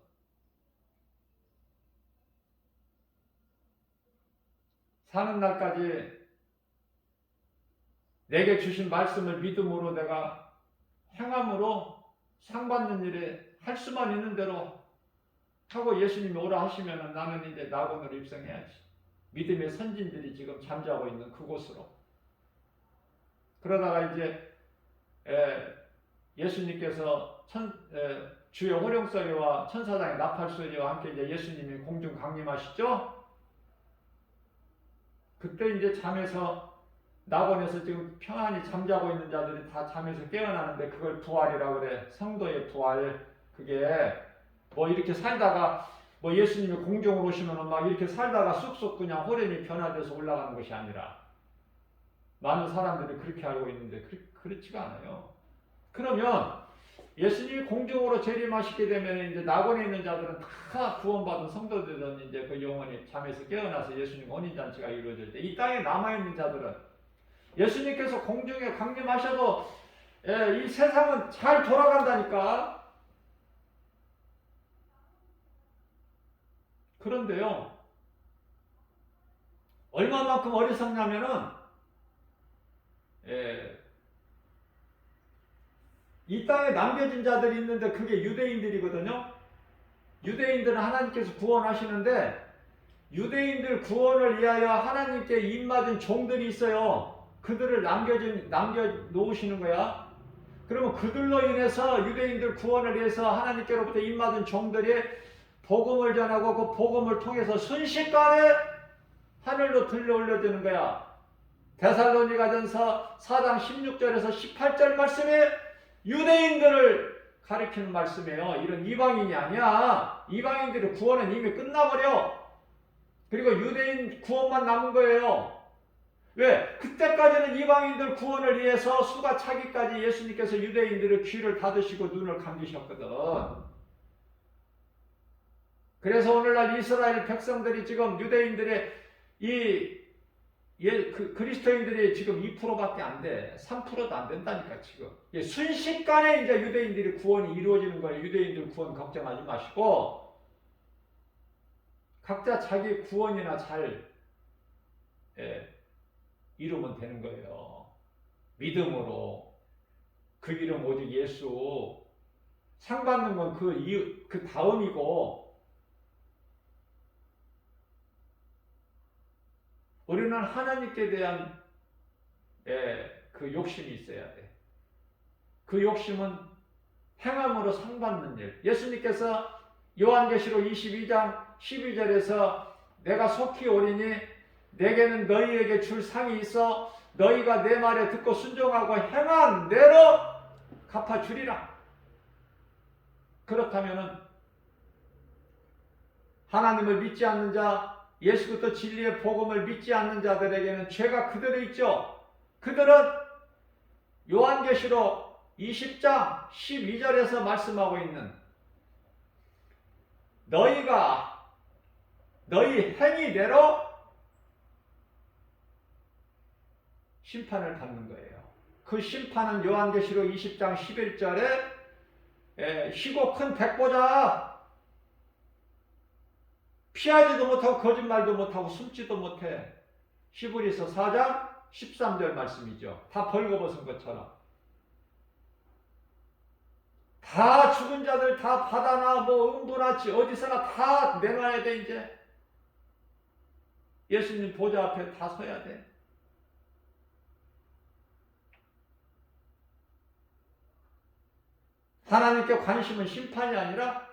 사는 날까지 내게 주신 말씀을 믿음으로 내가 행함으로 상받는 일에 할 수만 있는 대로 하고 예수님이 오라 하시면 나는 이제 낙원으로 입성해야지. 믿음의 선진들이 지금 잠자고 있는 그곳으로. 그러다가 이제 예수님께서 주의 호령소리와 천사장의 나팔소리와 함께 이제 예수님이 공중 강림하시죠. 그때 이제 잠에서 낙원에서 지금 평안히 잠자고 있는 자들이 다 잠에서 깨어나는데 그걸 부활이라고 그래. 성도의 부활. 그게 뭐 이렇게 살다가 뭐 예수님이 공중으로 오시면 막 이렇게 살다가 쑥쑥 그냥 호련이 변화돼서 올라가는 것이 아니라 많은 사람들이 그렇게 알고 있는데 그렇지가 않아요. 그러면 예수님이 공중으로 재림하시게 되면 이제 낙원에 있는 자들은 다 구원받은 성도들은 이제 그 영혼이 잠에서 깨어나서 예수님 혼인잔치가 이루어질 때 이 땅에 남아있는 자들은 예수님께서 공중에 강림하셔도 이 세상은 잘 돌아간다니까. 그런데요, 얼마만큼 어리석냐면은 이 땅에 남겨진 자들이 있는데 그게 유대인들이거든요. 유대인들은 하나님께서 구원하시는데 유대인들 구원을 위하여 하나님께 입맞은 종들이 있어요. 그들을 남겨놓으시는 거야. 그러면 그들로 인해서 유대인들 구원을 위해서 하나님께로부터 입맞은 종들이 복음을 전하고 그 복음을 통해서 순식간에 하늘로 들려 올려지는 거야. 데살로니가전서 4장 16절에서 18절 말씀이 유대인들을 가리키는 말씀이에요. 이런 이방인이 아니야. 이방인들의 구원은 이미 끝나버려. 그리고 유대인 구원만 남은 거예요. 왜? 그때까지는 이방인들 구원을 위해서 수가 차기까지 예수님께서 유대인들의 귀를 닫으시고 눈을 감기셨거든. 그래서 오늘날 이스라엘 백성들이 지금 유대인들의 그리스도인들이 지금 2%밖에 안 돼. 3%도 안 된다니까 지금. 순식간에 이제 유대인들이 구원이 이루어지는 거예요. 유대인들 구원 걱정하지 마시고 각자 자기 구원이나 잘 이루면 되는 거예요. 믿음으로. 그 이름 오직 예수. 상 받는 건 그 다음이고 우리는 하나님께 대한 그 욕심이 있어야 돼. 그 욕심은 행함으로 상 받는 일. 예수님께서 요한계시록 22장 12절에서 내가 속히 오리니 내게는 너희에게 줄 상이 있어 너희가 내 말에 듣고 순종하고 행한 대로 갚아주리라. 그렇다면 하나님을 믿지 않는 자, 예수 그리스도 진리의 복음을 믿지 않는 자들에게는 죄가 그대로 있죠. 그들은 요한계시록 20장 12절에서 말씀하고 있는 너희가 너희 행위대로 심판을 받는 거예요. 그 심판은 요한계시록 20장 11절에 희고 큰 백보자 피하지도 못하고 거짓말도 못하고 숨지도 못해. 히브리서 4장 13절 말씀이죠. 다 벌거벗은 것처럼. 다 죽은 자들 다 바다나 뭐 음부나 어디서나 다 내놔야 돼 이제. 예수님 보좌 앞에 다 서야 돼. 하나님께 관심은 심판이 아니라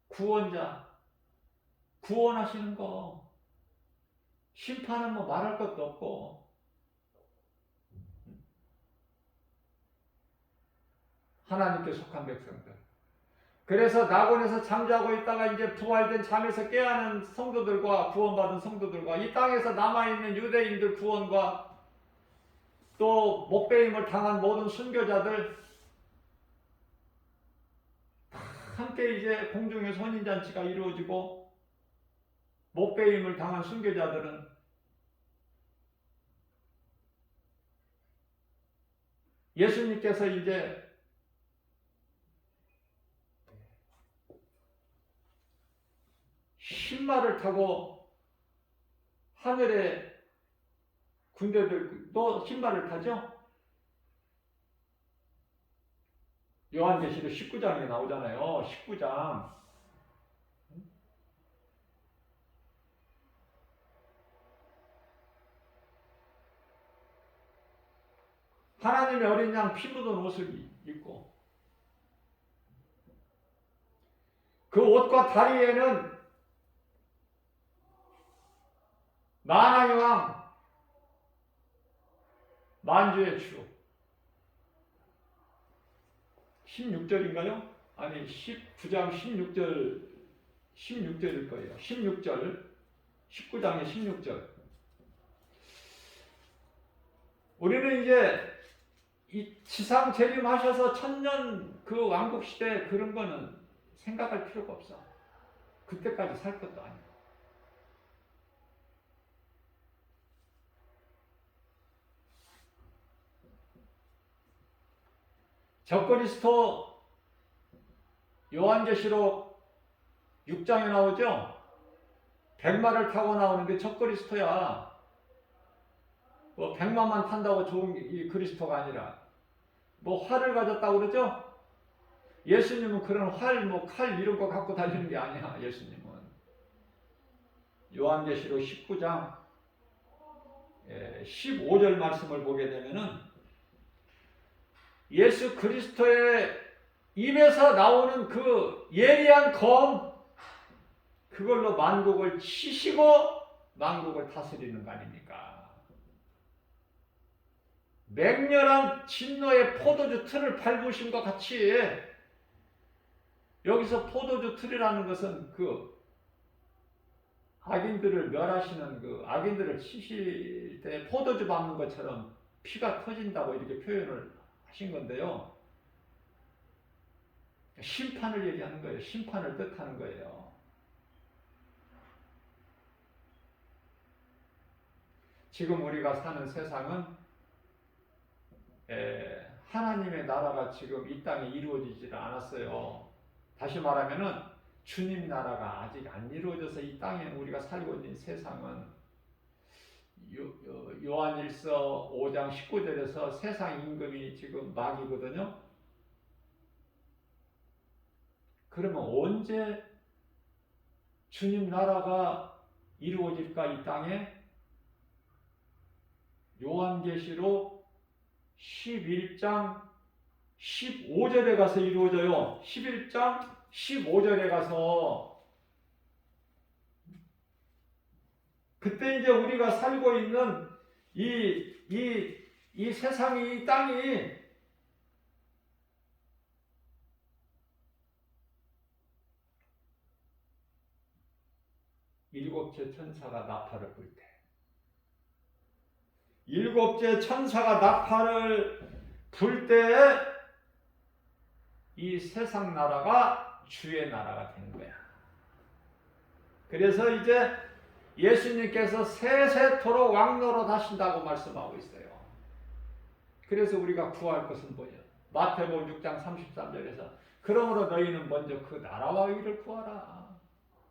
구원자, 구원하시는 거. 심판은 뭐 말할 것도 없고. 하나님께 속한 백성들. 그래서 낙원에서 잠자고 있다가 이제 부활된 잠에서 깨어난 성도들과 구원받은 성도들과 이 땅에서 남아있는 유대인들 구원과 또 목배임을 당한 모든 순교자들 함께 이제 공중의 혼인잔치가 이루어지고 목배임을 당한 순교자들은 예수님께서 이제 신말을 타고 하늘에 군대들도 신발을 타죠? 요한계시록 19장에 나오잖아요. 19장. 하나님의 어린 양 피 묻은 옷을 입고 그 옷과 다리에는 만왕의 왕 만주의 주 16절인가요? 아니 19장 16절일 거예요. 16절 19장의 16절. 우리는 이제 이 지상 재림하셔서 천년 그 왕국 시대 그런 거는 생각할 필요가 없어. 그때까지 살 것도 아니고. 적그리스도 요한계시록 6장에 나오죠? 백마를 타고 나오는데 적그리스도야. 뭐 백마만 탄다고 좋은 이 그리스도가 아니라 뭐 활을 가졌다고 그러죠? 예수님은 그런 활, 뭐 칼 이런 거 갖고 다니는 게 아니야. 예수님은 요한계시록 19장 15절 말씀을 보게 되면은 예수 그리스도의 입에서 나오는 그 예리한 검 그걸로 만국을 치시고 만국을 다스리는 거 아닙니까? 맹렬한 진노의 포도주 틀을 밟으신 것 같이 여기서 포도주 틀이라는 것은 그 악인들을 멸하시는 그 악인들을 치실 때 포도주 밟는 것처럼 피가 터진다고 이렇게 표현을 하신 건데요. 심판을 얘기하는 거예요. 심판을 뜻하는 거예요. 지금 우리가 사는 세상은 하나님의 나라가 지금 이 땅에 이루어지질 않았어요. 다시 말하면은 주님 나라가 아직 안 이루어져서 이 땅에 우리가 살고 있는 세상은 요한일서 5장 19절에서 세상 임금이 지금 막이거든요. 그러면 언제 주님 나라가 이루어질까 이 땅에? 요한계시록 11장 15절에 가서 이루어져요. 11장 15절에 가서 그때 이제 우리가 살고 있는 이 세상이 이 땅이 일곱째 천사가 나팔을 불 때 일곱째 천사가 나팔을 불 때 이 세상 나라가 주의 나라가 되는 거야. 그래서 이제 예수님께서 세세토록 왕노로 하신다고 말씀하고 있어요. 그래서 우리가 구할 것은 뭐예요? 마태복음 6장 33절에서 그러므로 너희는 먼저 그 나라와 의를 구하라.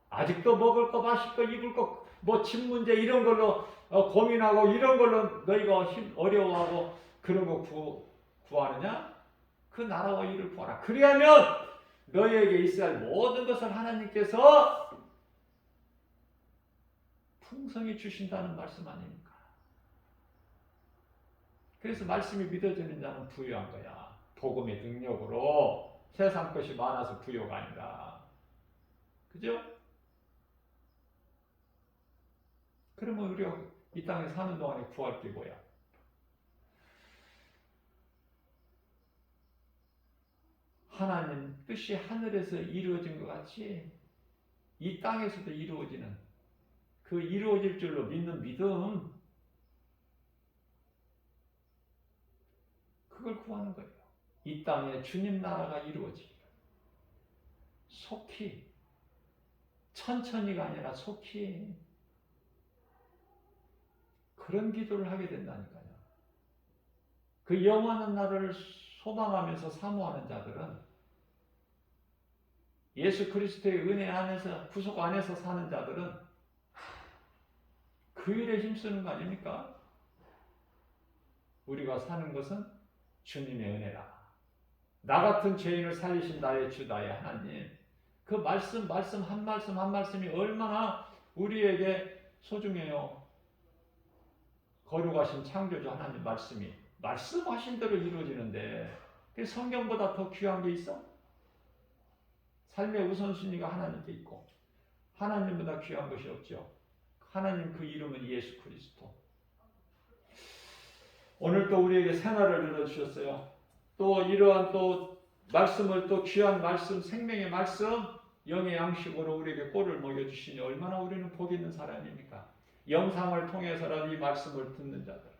아직도 먹을 거, 마실 거, 입을 거, 뭐 집 문제 이런 걸로 고민하고 이런 걸로 너희가 어려워하고 그런 거 구하느냐? 그 나라와 의를 구하라. 그리하면 너희에게 있어야 할 모든 것을 하나님께서 풍성히 주신다는 말씀 아닙니까? 그래서 말씀이 믿어지는 자는 부유한 거야. 복음의 능력으로 세상 것이 많아서 부유가 아니라. 그죠? 그러면 우리가 이 땅에 사는 동안에 구할 게 뭐야? 하나님 뜻이 하늘에서 이루어진 것 같이 이 땅에서도 이루어지는 그 이루어질 줄로 믿는 믿음 그걸 구하는 거예요. 이 땅에 주님 나라가 이루어지기를 속히 천천히가 아니라 속히 그런 기도를 하게 된다니까요. 그 영원한 날을 소망하면서 사모하는 자들은 예수 그리스도의 은혜 안에서 구속 안에서 사는 자들은 그 일에 힘쓰는 거 아닙니까? 우리가 사는 것은 주님의 은혜라. 나 같은 죄인을 살리신 나의 주 나의 하나님. 그 말씀 한 말씀 한 말씀이 얼마나 우리에게 소중해요. 거룩하신 창조주 하나님 말씀이 말씀하신 대로 이루어지는데 그 성경보다 더 귀한 게 있어? 삶의 우선순위가 하나님께 있고 하나님보다 귀한 것이 없죠. 하나님 그 이름은 예수 그리스도. 오늘 또 우리에게 새날을 들어주셨어요. 또 이러한 또 말씀을 또 귀한 말씀, 생명의 말씀, 영의 양식으로 우리에게 꼴을 먹여주시니 얼마나 우리는 복 있는 사람입니까? 영상을 통해서라도 이 말씀을 듣는 자들.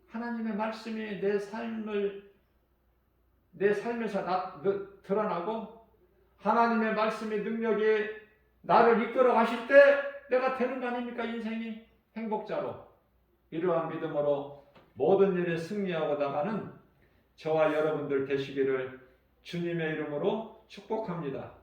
하나님의 말씀이 내 삶에서 드러나고 하나님의 말씀의 능력이 나를 이끌어 가실 때 내가 되는 거 아닙니까? 인생이 행복자로. 이러한 믿음으로 모든 일에 승리하고 나가는 저와 여러분들 되시기를 주님의 이름으로 축복합니다.